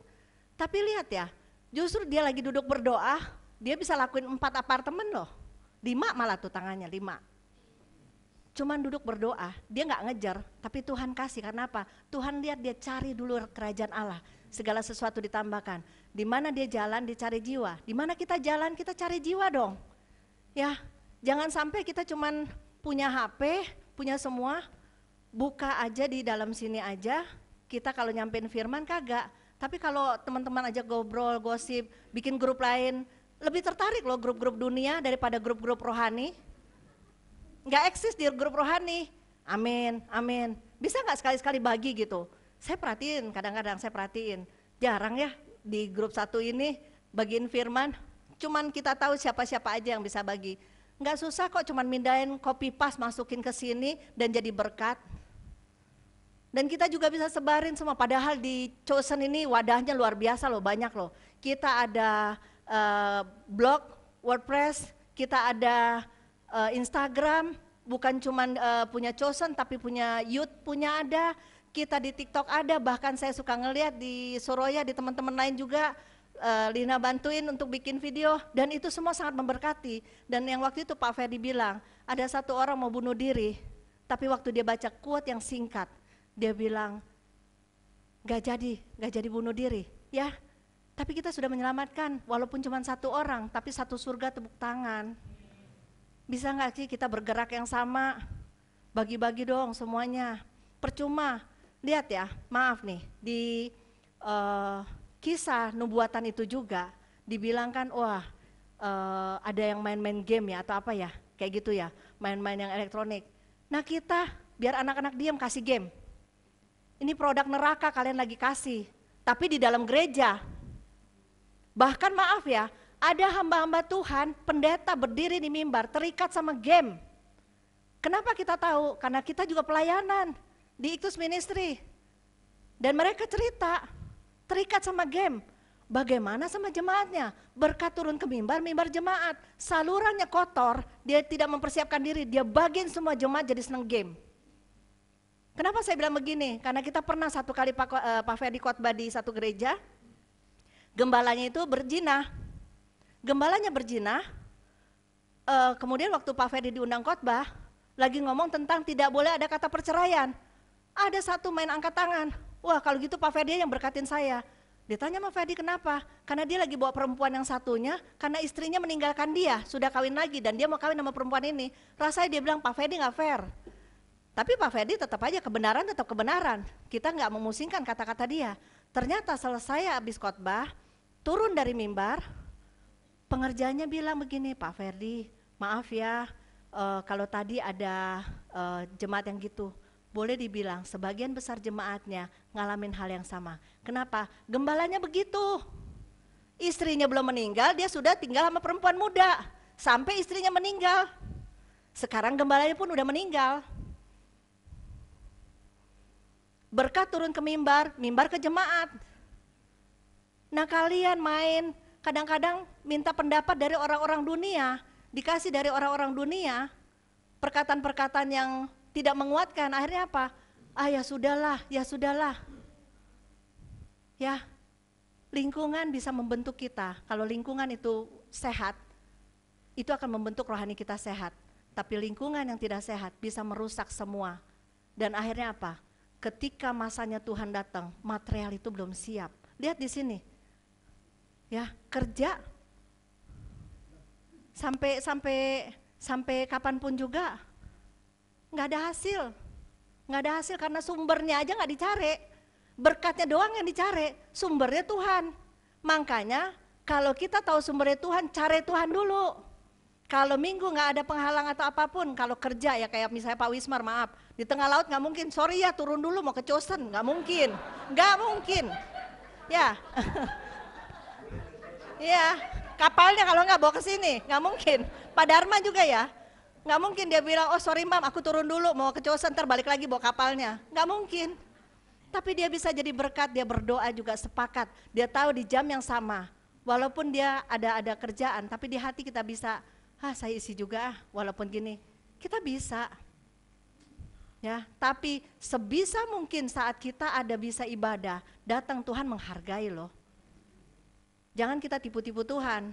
Tapi lihat ya, justru dia lagi duduk berdoa, dia bisa lakuin 4 apartemen loh. 5 malah tuh tangannya, 5. Cuman duduk berdoa, dia nggak ngejar, tapi Tuhan kasih. Karena apa? Tuhan lihat dia cari dulu kerajaan Allah, segala sesuatu ditambahkan. Di mana dia jalan, dia cari jiwa. Di mana kita jalan, kita cari jiwa dong. Ya, jangan sampai kita cuman punya HP, punya semua, buka aja di dalam sini aja. Kita kalau nyampein firman kagak. Tapi kalau teman-teman aja ngobrol, gosip, bikin grup lain, lebih tertarik loh grup-grup dunia daripada grup-grup rohani. Nggak eksis di grup rohani. Amin, amin. Bisa nggak sekali-sekali bagi gitu? Saya perhatiin, kadang-kadang saya perhatiin. Jarang ya di grup satu ini bagiin firman. Cuman kita tahu siapa-siapa aja yang bisa bagi. Nggak susah kok, cuman mindahin copy paste masukin ke sini dan jadi berkat. Dan kita juga bisa sebarin semua, padahal di Chosen ini wadahnya luar biasa loh, banyak loh. Kita ada blog, WordPress, kita ada Instagram, bukan cuman punya Chosen tapi punya youth punya ada, kita di TikTok ada, bahkan saya suka ngeliat di Soroya, di teman-teman lain juga, Lina bantuin untuk bikin video, dan itu semua sangat memberkati. Dan yang waktu itu Pak Ferdi bilang, ada satu orang mau bunuh diri, tapi waktu dia baca quote yang singkat, dia bilang, gak jadi bunuh diri, ya. Tapi kita sudah menyelamatkan, walaupun cuma satu orang, tapi satu surga tepuk tangan. Bisa gak sih kita bergerak yang sama, bagi-bagi dong semuanya. Percuma, lihat ya, maaf nih, di kisah nubuatan itu juga dibilangkan, wah ada yang main-main game ya atau apa ya, kayak gitu ya, main-main yang elektronik. Nah kita, biar anak-anak diam kasih game. Ini produk neraka kalian lagi kasih, tapi di dalam gereja. Bahkan maaf ya, ada hamba-hamba Tuhan, pendeta berdiri di mimbar, terikat sama game. Kenapa kita tahu? Karena kita juga pelayanan di Iktus Ministry. Dan mereka cerita, terikat sama game. Bagaimana sama jemaatnya? Berkat turun ke mimbar, mimbar jemaat. Salurannya kotor, dia tidak mempersiapkan diri, dia bagiin semua jemaat jadi seneng game. Kenapa saya bilang begini? Karena kita pernah satu kali Pak Ferdi khotbah di satu gereja, gembalanya itu berzina. Gembalanya berzina, kemudian waktu Pak Ferdi diundang khotbah, lagi ngomong tentang tidak boleh ada kata perceraian. Ada satu main angkat tangan, wah kalau gitu Pak Ferdi yang berkatin saya. Ditanya sama Ferdi kenapa? Karena dia lagi bawa perempuan yang satunya, karena istrinya meninggalkan dia, sudah kawin lagi dan dia mau kawin sama perempuan ini. Rasanya dia bilang Pak Ferdi gak fair. Tapi Pak Ferdi tetap aja kebenaran tetap kebenaran. Kita nggak memusingkan kata-kata dia. Ternyata selesai habis khotbah, turun dari mimbar, pengerjanya bilang begini, Pak Ferdi, maaf ya kalau tadi ada jemaat yang gitu. boleh dibilang sebagian besar jemaatnya ngalamin hal yang sama. Kenapa? Gembalanya begitu. Istrinya belum meninggal, dia sudah tinggal sama perempuan muda. Sampai istrinya meninggal. Sekarang gembalanya pun udah meninggal. Berkat turun ke mimbar, mimbar ke jemaat. Nah kalian main, kadang-kadang minta pendapat dari orang-orang dunia, dikasih dari orang-orang dunia, perkataan-perkataan yang tidak menguatkan, akhirnya apa? Ah ya sudahlah, ya sudahlah. Ya, lingkungan bisa membentuk kita. Kalau lingkungan itu sehat, itu akan membentuk rohani kita sehat. Tapi lingkungan yang tidak sehat bisa merusak semua. Dan akhirnya apa? Ketika masanya Tuhan datang, material itu belum siap. Lihat di sini. Ya, kerja. Sampai kapanpun juga nggak ada hasil. Nggak ada hasil karena sumbernya aja nggak dicari. Berkatnya doang yang dicari, sumbernya Tuhan. Makanya kalau kita tahu sumbernya Tuhan, cari Tuhan dulu. Kalau minggu nggak ada penghalang atau apapun, kalau kerja ya kayak misalnya Pak Wismar, maaf, di tengah laut nggak mungkin, sorry ya turun dulu mau ke Chosen, nggak mungkin. Ya, ya kapalnya kalau nggak bawa ke sini, nggak mungkin. Pak Dharma juga ya, nggak mungkin dia bilang, oh sorry mam aku turun dulu mau ke Chosen, ntar balik lagi bawa kapalnya, nggak mungkin. Tapi dia bisa jadi berkat, dia berdoa juga sepakat. Dia tahu di jam yang sama, walaupun dia ada kerjaan, tapi di hati kita bisa, saya isi juga walaupun gini. Kita bisa. Ya, tapi sebisa mungkin saat kita ada bisa ibadah, datang Tuhan menghargai loh. Jangan kita tipu-tipu Tuhan.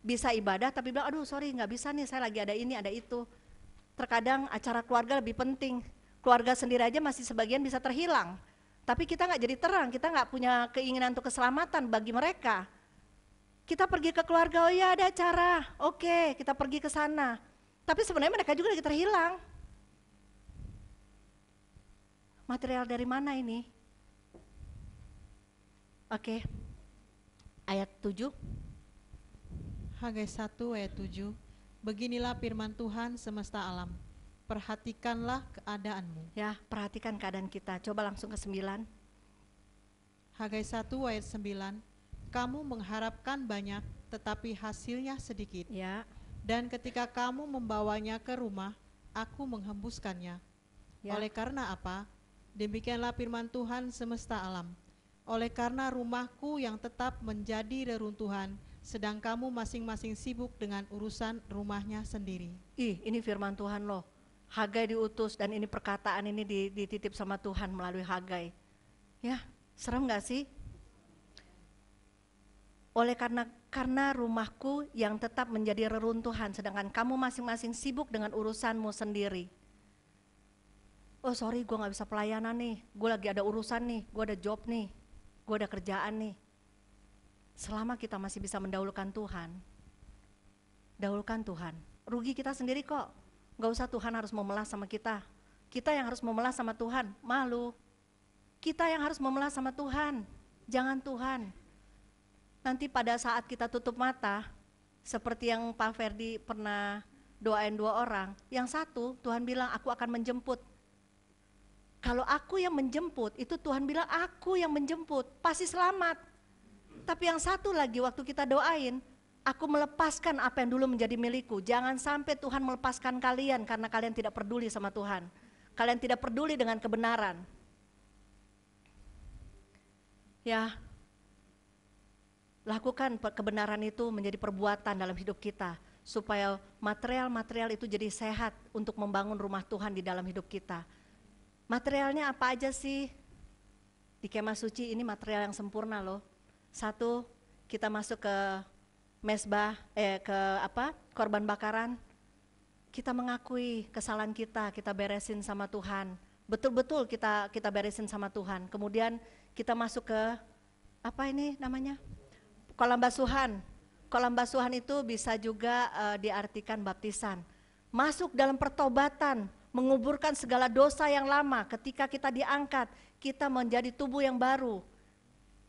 Bisa ibadah tapi bilang, aduh sorry nggak bisa nih, saya lagi ada ini, ada itu. Terkadang acara keluarga lebih penting. Keluarga sendiri aja masih sebagian bisa terhilang. Tapi kita nggak jadi terang, kita nggak punya keinginan untuk keselamatan bagi mereka. Kita pergi ke keluarga, oh ya ada acara, oke kita pergi ke sana. Tapi sebenarnya mereka juga lagi terhilang. Material dari mana ini? Oke, ayat 7. Hagai 1 ayat 7. Beginilah firman Tuhan semesta alam. Perhatikanlah keadaanmu. Ya, perhatikan keadaan kita. Coba langsung ke 9. Hagai 1 ayat 9. Kamu mengharapkan banyak, tetapi hasilnya sedikit. Ya. Dan ketika kamu membawanya ke rumah, aku menghembuskannya. Ya. Oleh karena apa? Demikianlah firman Tuhan semesta alam. Oleh karena rumahku yang tetap menjadi reruntuhan, sedang kamu masing-masing sibuk dengan urusan rumahnya sendiri. Ini firman Tuhan loh. Hagai diutus dan ini perkataan ini dititip sama Tuhan melalui Hagai. Ya, serem gak sih? Oleh karena rumahku yang tetap menjadi reruntuhan, sedangkan kamu masing-masing sibuk dengan urusanmu sendiri. Oh sorry gue gak bisa pelayanan nih, gue lagi ada urusan nih, gue ada job nih, gue ada kerjaan nih. Selama kita masih bisa mendahulukan Tuhan, dahulukan Tuhan. Rugi kita sendiri kok. Gak usah Tuhan harus memelas sama kita. Kita yang harus memelas sama Tuhan, malu. Kita yang harus memelas sama Tuhan, jangan Tuhan. Nanti pada saat kita tutup mata, seperti yang Pak Ferdi pernah doain 2 orang, yang satu Tuhan bilang aku akan menjemput. Kalau aku yang menjemput, itu Tuhan bilang aku yang menjemput, pasti selamat. Tapi yang satu lagi waktu kita doain, aku melepaskan apa yang dulu menjadi milikku. Jangan sampai Tuhan melepaskan kalian karena kalian tidak peduli sama Tuhan. Kalian tidak peduli dengan kebenaran. Ya, lakukan kebenaran itu menjadi perbuatan dalam hidup kita. Supaya material-material itu jadi sehat untuk membangun rumah Tuhan di dalam hidup kita. Materialnya apa aja sih? Di kemah suci ini material yang sempurna loh. 1, kita masuk ke mesbah, korban bakaran, kita mengakui kesalahan kita beresin sama Tuhan. Betul-betul kita beresin sama Tuhan. Kemudian kita masuk ke kolam basuhan. Kolam basuhan itu bisa juga diartikan baptisan. Masuk dalam pertobatan, menguburkan segala dosa yang lama. Ketika kita diangkat, kita menjadi tubuh yang baru.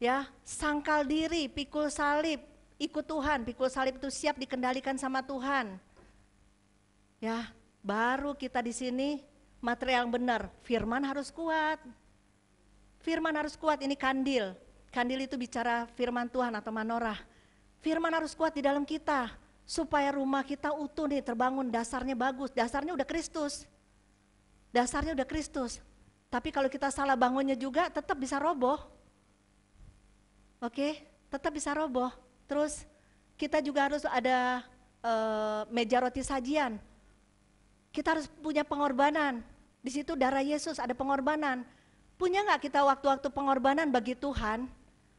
Ya, sangkal diri, pikul salib, ikut Tuhan. Pikul salib itu siap dikendalikan sama Tuhan. Ya, baru kita di sini material yang benar. Firman harus kuat. Firman harus kuat, ini kandil. Kandil itu bicara firman Tuhan atau manorah. Firman harus kuat di dalam kita. Supaya rumah kita utuh nih, terbangun, dasarnya bagus. Dasarnya udah Kristus. Dasarnya udah Kristus. Tapi kalau kita salah bangunnya juga tetap bisa roboh. Oke, tetap bisa roboh. Terus kita juga harus ada meja roti sajian. Kita harus punya pengorbanan. Di situ darah Yesus ada pengorbanan. Punya nggak kita waktu-waktu pengorbanan bagi Tuhan?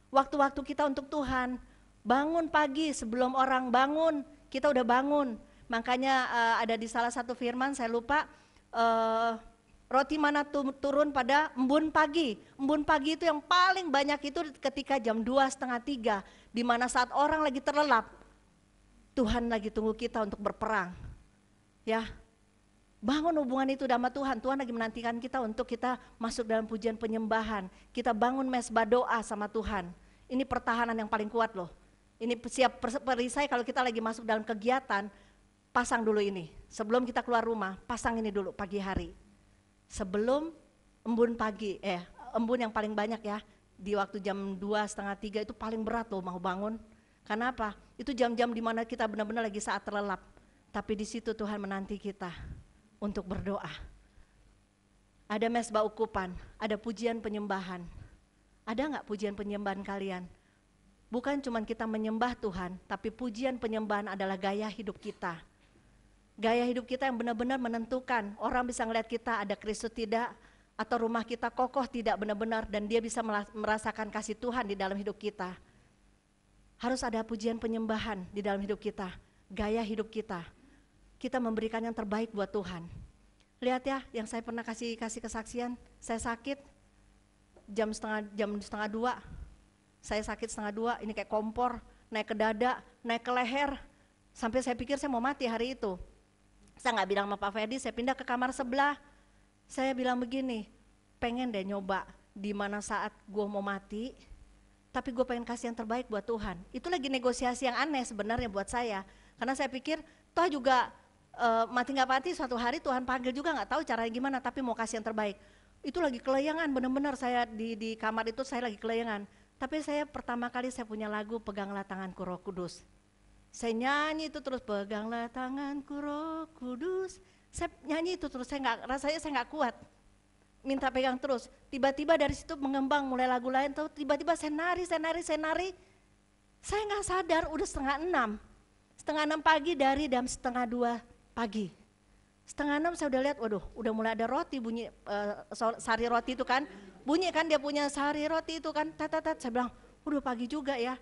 Waktu-waktu kita untuk Tuhan. Bangun pagi sebelum orang bangun, kita udah bangun. Makanya ada di salah satu firman, saya lupa, roti mana turun pada embun pagi. Embun pagi itu yang paling banyak itu ketika jam 2:30, di mana saat orang lagi terlelap. Tuhan lagi tunggu kita untuk berperang. Ya, bangun hubungan itu sama Tuhan. Tuhan lagi menantikan kita untuk kita masuk dalam pujian penyembahan. Kita bangun mesbah doa sama Tuhan. Ini pertahanan yang paling kuat loh. Ini siap perisai kalau kita lagi masuk dalam kegiatan, pasang dulu ini. Sebelum kita keluar rumah, pasang ini dulu pagi hari. Sebelum embun pagi, embun yang paling banyak ya, di waktu jam 2:30 itu paling berat loh mau bangun. Karena apa? Itu jam-jam dimana kita benar-benar lagi saat terlelap. Tapi di situ Tuhan menanti kita untuk berdoa. Ada mesbah ukupan, ada pujian penyembahan. Ada nggak pujian penyembahan kalian? Bukan cuma kita menyembah Tuhan, tapi pujian penyembahan adalah gaya hidup kita. Gaya hidup kita yang benar-benar menentukan. Orang bisa ngeliat kita ada Kristus tidak, atau rumah kita kokoh tidak benar-benar, dan dia bisa merasakan kasih Tuhan di dalam hidup kita. Harus ada pujian penyembahan di dalam hidup kita, gaya hidup kita. Kita memberikan yang terbaik buat Tuhan. Lihat ya, yang saya pernah kasih kesaksian, saya sakit jam setengah 2. Saya sakit setengah 2, ini kayak kompor, naik ke dada, naik ke leher. Sampai saya pikir saya mau mati hari itu. Saya nggak bilang sama Pak Ferdi, saya pindah ke kamar sebelah. Saya bilang begini, pengen deh nyoba di mana saat gue mau mati, tapi gue pengen kasih yang terbaik buat Tuhan. Itu lagi negosiasi yang aneh sebenarnya buat saya. Karena saya pikir, toh juga mati nggak mati suatu hari Tuhan panggil juga, nggak tahu caranya gimana, tapi mau kasih yang terbaik. Itu lagi kelayangan, benar-benar saya di kamar itu saya lagi kelayangan. Tapi saya pertama kali saya punya lagu Peganglah Tanganku Roh Kudus. Saya nyanyi itu terus, peganglah tanganku Roh Kudus. Saya nyanyi itu terus, rasanya saya nggak kuat. Minta pegang terus, tiba-tiba dari situ mengembang mulai lagu lain, tuh tiba-tiba saya nari, saya nggak sadar udah 5:30 pagi dari jam 1:30 pagi. 5:30 saya udah lihat, waduh udah mulai ada roti bunyi, sari roti itu kan, bunyi kan dia punya sari roti itu kan, tat, saya bilang, udah pagi juga ya.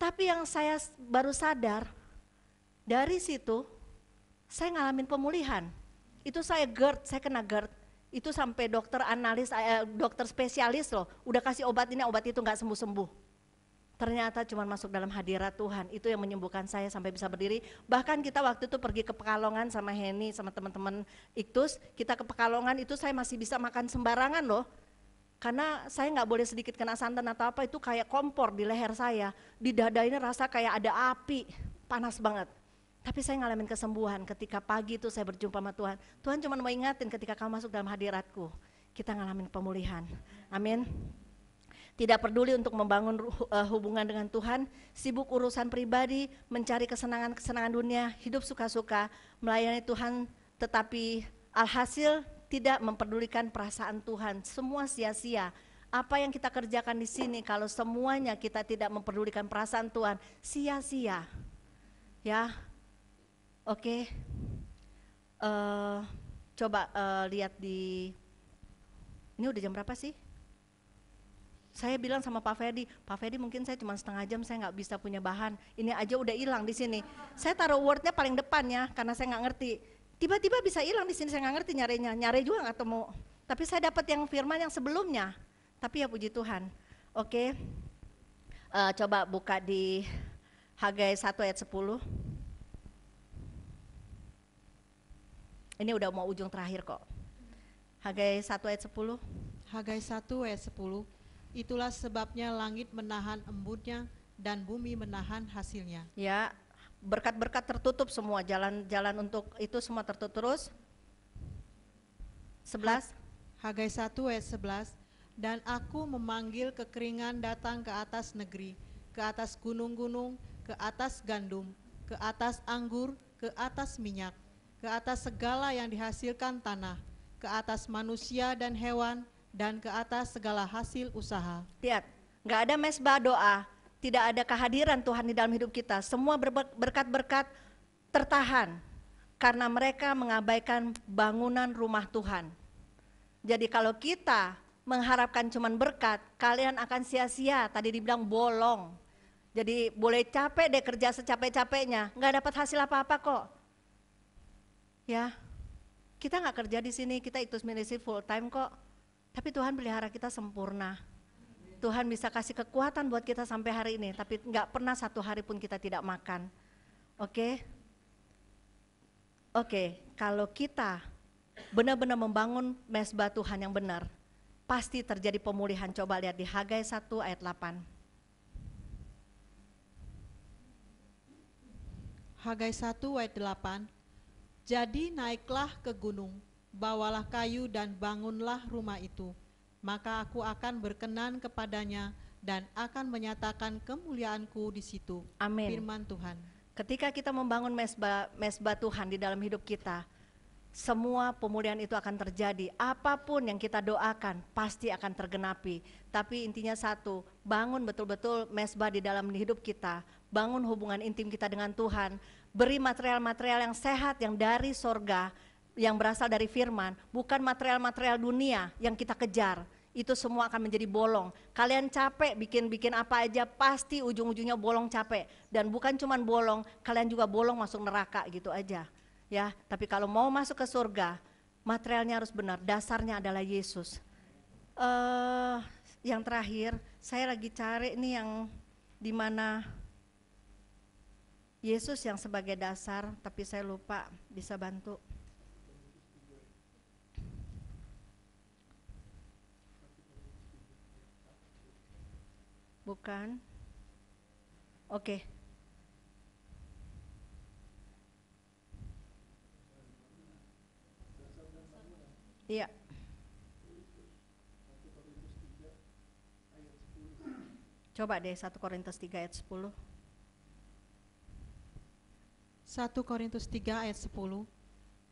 Tapi yang saya baru sadar, dari situ saya ngalamin pemulihan, itu saya kena GERD. Itu sampai dokter analis, dokter spesialis loh, udah kasih obat ini obat itu nggak sembuh-sembuh. Ternyata cuma masuk dalam hadirat Tuhan, itu yang menyembuhkan saya sampai bisa berdiri. Bahkan kita waktu itu pergi ke Pekalongan sama Henny, sama teman-teman Iktus, kita ke Pekalongan itu saya masih bisa makan sembarangan loh. Karena saya nggak boleh sedikit kena santan atau apa, itu kayak kompor di leher saya, di dada ini rasa kayak ada api, panas banget. Tapi saya ngalamin kesembuhan ketika pagi itu saya berjumpa sama Tuhan. Tuhan cuma mau ingatin ketika kamu masuk dalam hadiratku, kita ngalamin pemulihan. Amin. Tidak peduli untuk membangun hubungan dengan Tuhan, sibuk urusan pribadi, mencari kesenangan dunia, hidup suka-suka, melayani Tuhan, tetapi alhasil tidak memperdulikan perasaan Tuhan. Semua sia-sia. Apa yang kita kerjakan di sini kalau semuanya kita tidak memperdulikan perasaan Tuhan, sia-sia. Ya. Oke, coba lihat ini udah jam berapa sih? Saya bilang sama Pak Ferdi mungkin saya cuma setengah jam, saya nggak bisa punya bahan. Ini aja udah hilang di sini. Saya taruh wordnya paling depan ya, karena saya nggak ngerti. Tiba-tiba bisa hilang di sini, saya nggak ngerti nyari juga nggak temu. Tapi saya dapat yang firman yang sebelumnya. Tapi ya puji Tuhan. Oke, coba buka di Hagai 1:10. Ini udah mau ujung terakhir kok. Hagai 1:10. Hagai 1:10. Itulah sebabnya langit menahan embunnya dan bumi menahan hasilnya. Ya, berkat-berkat tertutup semua, jalan-jalan untuk itu semua tertutup terus. 11. Hagai 1 ayat 11. Dan aku memanggil kekeringan datang ke atas negeri, ke atas gunung-gunung, ke atas gandum, ke atas anggur, ke atas minyak, ke atas segala yang dihasilkan tanah, ke atas manusia dan hewan, dan ke atas segala hasil usaha. Lihat, nggak ada mesbah doa, tidak ada kehadiran Tuhan di dalam hidup kita. Semua berkat-berkat tertahan karena mereka mengabaikan bangunan rumah Tuhan. Jadi kalau kita mengharapkan cuman berkat, kalian akan sia-sia. Tadi dibilang bolong. Jadi boleh capek deh kerja secapek-capeknya, nggak dapat hasil apa-apa kok. Ya, kita nggak kerja di sini, kita ikut ministry full time kok. Tapi Tuhan pelihara kita sempurna. Tuhan bisa kasih kekuatan buat kita sampai hari ini, tapi nggak pernah satu hari pun kita tidak makan. Oke? Oke, kalau kita benar-benar membangun mesbah Tuhan yang benar, pasti terjadi pemulihan. Coba lihat di Hagai 1 ayat 8. Hagai 1 ayat 8. Jadi naiklah ke gunung, bawalah kayu dan bangunlah rumah itu. Maka aku akan berkenan kepadanya dan akan menyatakan kemuliaanku di situ. Amin. Firman Tuhan. Ketika kita membangun mesbah Tuhan di dalam hidup kita, semua pemulihan itu akan terjadi. Apapun yang kita doakan pasti akan tergenapi. Tapi intinya satu, bangun betul-betul mesbah di dalam hidup kita. Bangun hubungan intim kita dengan Tuhan. Beri material-material yang sehat, yang dari sorga, yang berasal dari firman. Bukan material-material dunia yang kita kejar. Itu semua akan menjadi bolong. Kalian capek bikin apa aja, pasti ujung-ujungnya bolong capek. Dan bukan cuman bolong, kalian juga bolong masuk neraka gitu aja. Ya, tapi kalau mau masuk ke surga, materialnya harus benar, dasarnya adalah Yesus. Yang terakhir, saya lagi cari nih yang dimana Yesus yang sebagai dasar, tapi saya lupa, bisa bantu. Bukan. Oke. Iya. Coba deh 1 Korintus 3 ayat 10. 1 Korintus 3 ayat 10.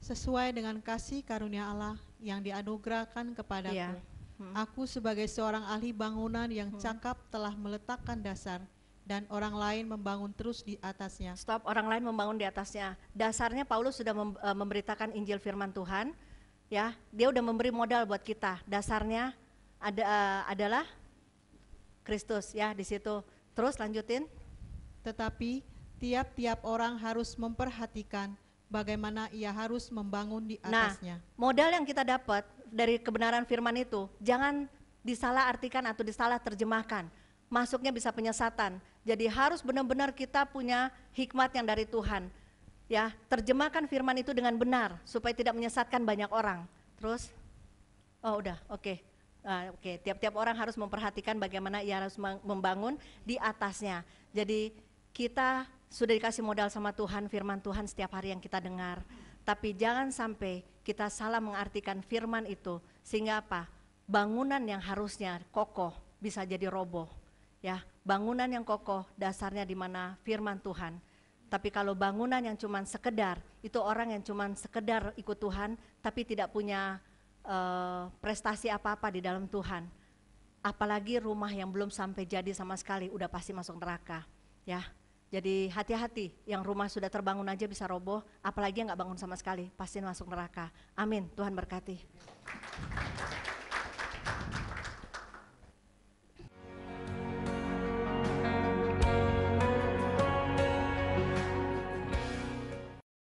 Sesuai dengan kasih karunia Allah yang dianugerahkan kepadaku. Iya. Aku sebagai seorang ahli bangunan yang cakap telah meletakkan dasar dan orang lain membangun terus di atasnya. Stop, orang lain membangun di atasnya. Dasarnya Paulus sudah memberitakan Injil firman Tuhan, ya. Dia udah memberi modal buat kita. Dasarnya adalah Kristus, ya, di situ. Terus lanjutin. Tetapi tiap-tiap orang harus memperhatikan bagaimana ia harus membangun di atasnya. Nah, modal yang kita dapat dari kebenaran firman itu jangan disalah artikan atau disalah terjemahkan. Masuknya bisa penyesatan. Jadi harus benar-benar kita punya hikmat yang dari Tuhan. Ya, terjemahkan firman itu dengan benar supaya tidak menyesatkan banyak orang. Terus, oh udah, oke. Oke, tiap-tiap orang harus memperhatikan bagaimana ia harus membangun di atasnya. Jadi kita sudah dikasih modal sama Tuhan, firman Tuhan setiap hari yang kita dengar. Tapi jangan sampai kita salah mengartikan firman itu sehingga apa? Bangunan yang harusnya kokoh bisa jadi roboh. Ya, bangunan yang kokoh dasarnya di mana firman Tuhan. Tapi kalau bangunan yang cuman sekedar, itu orang yang cuman sekedar ikut Tuhan tapi tidak punya prestasi apa-apa di dalam Tuhan. Apalagi rumah yang belum sampai jadi sama sekali udah pasti masuk neraka. Ya. Jadi hati-hati, yang rumah sudah terbangun aja bisa roboh, apalagi yang gak bangun sama sekali, pasti masuk neraka. Amin, Tuhan berkati.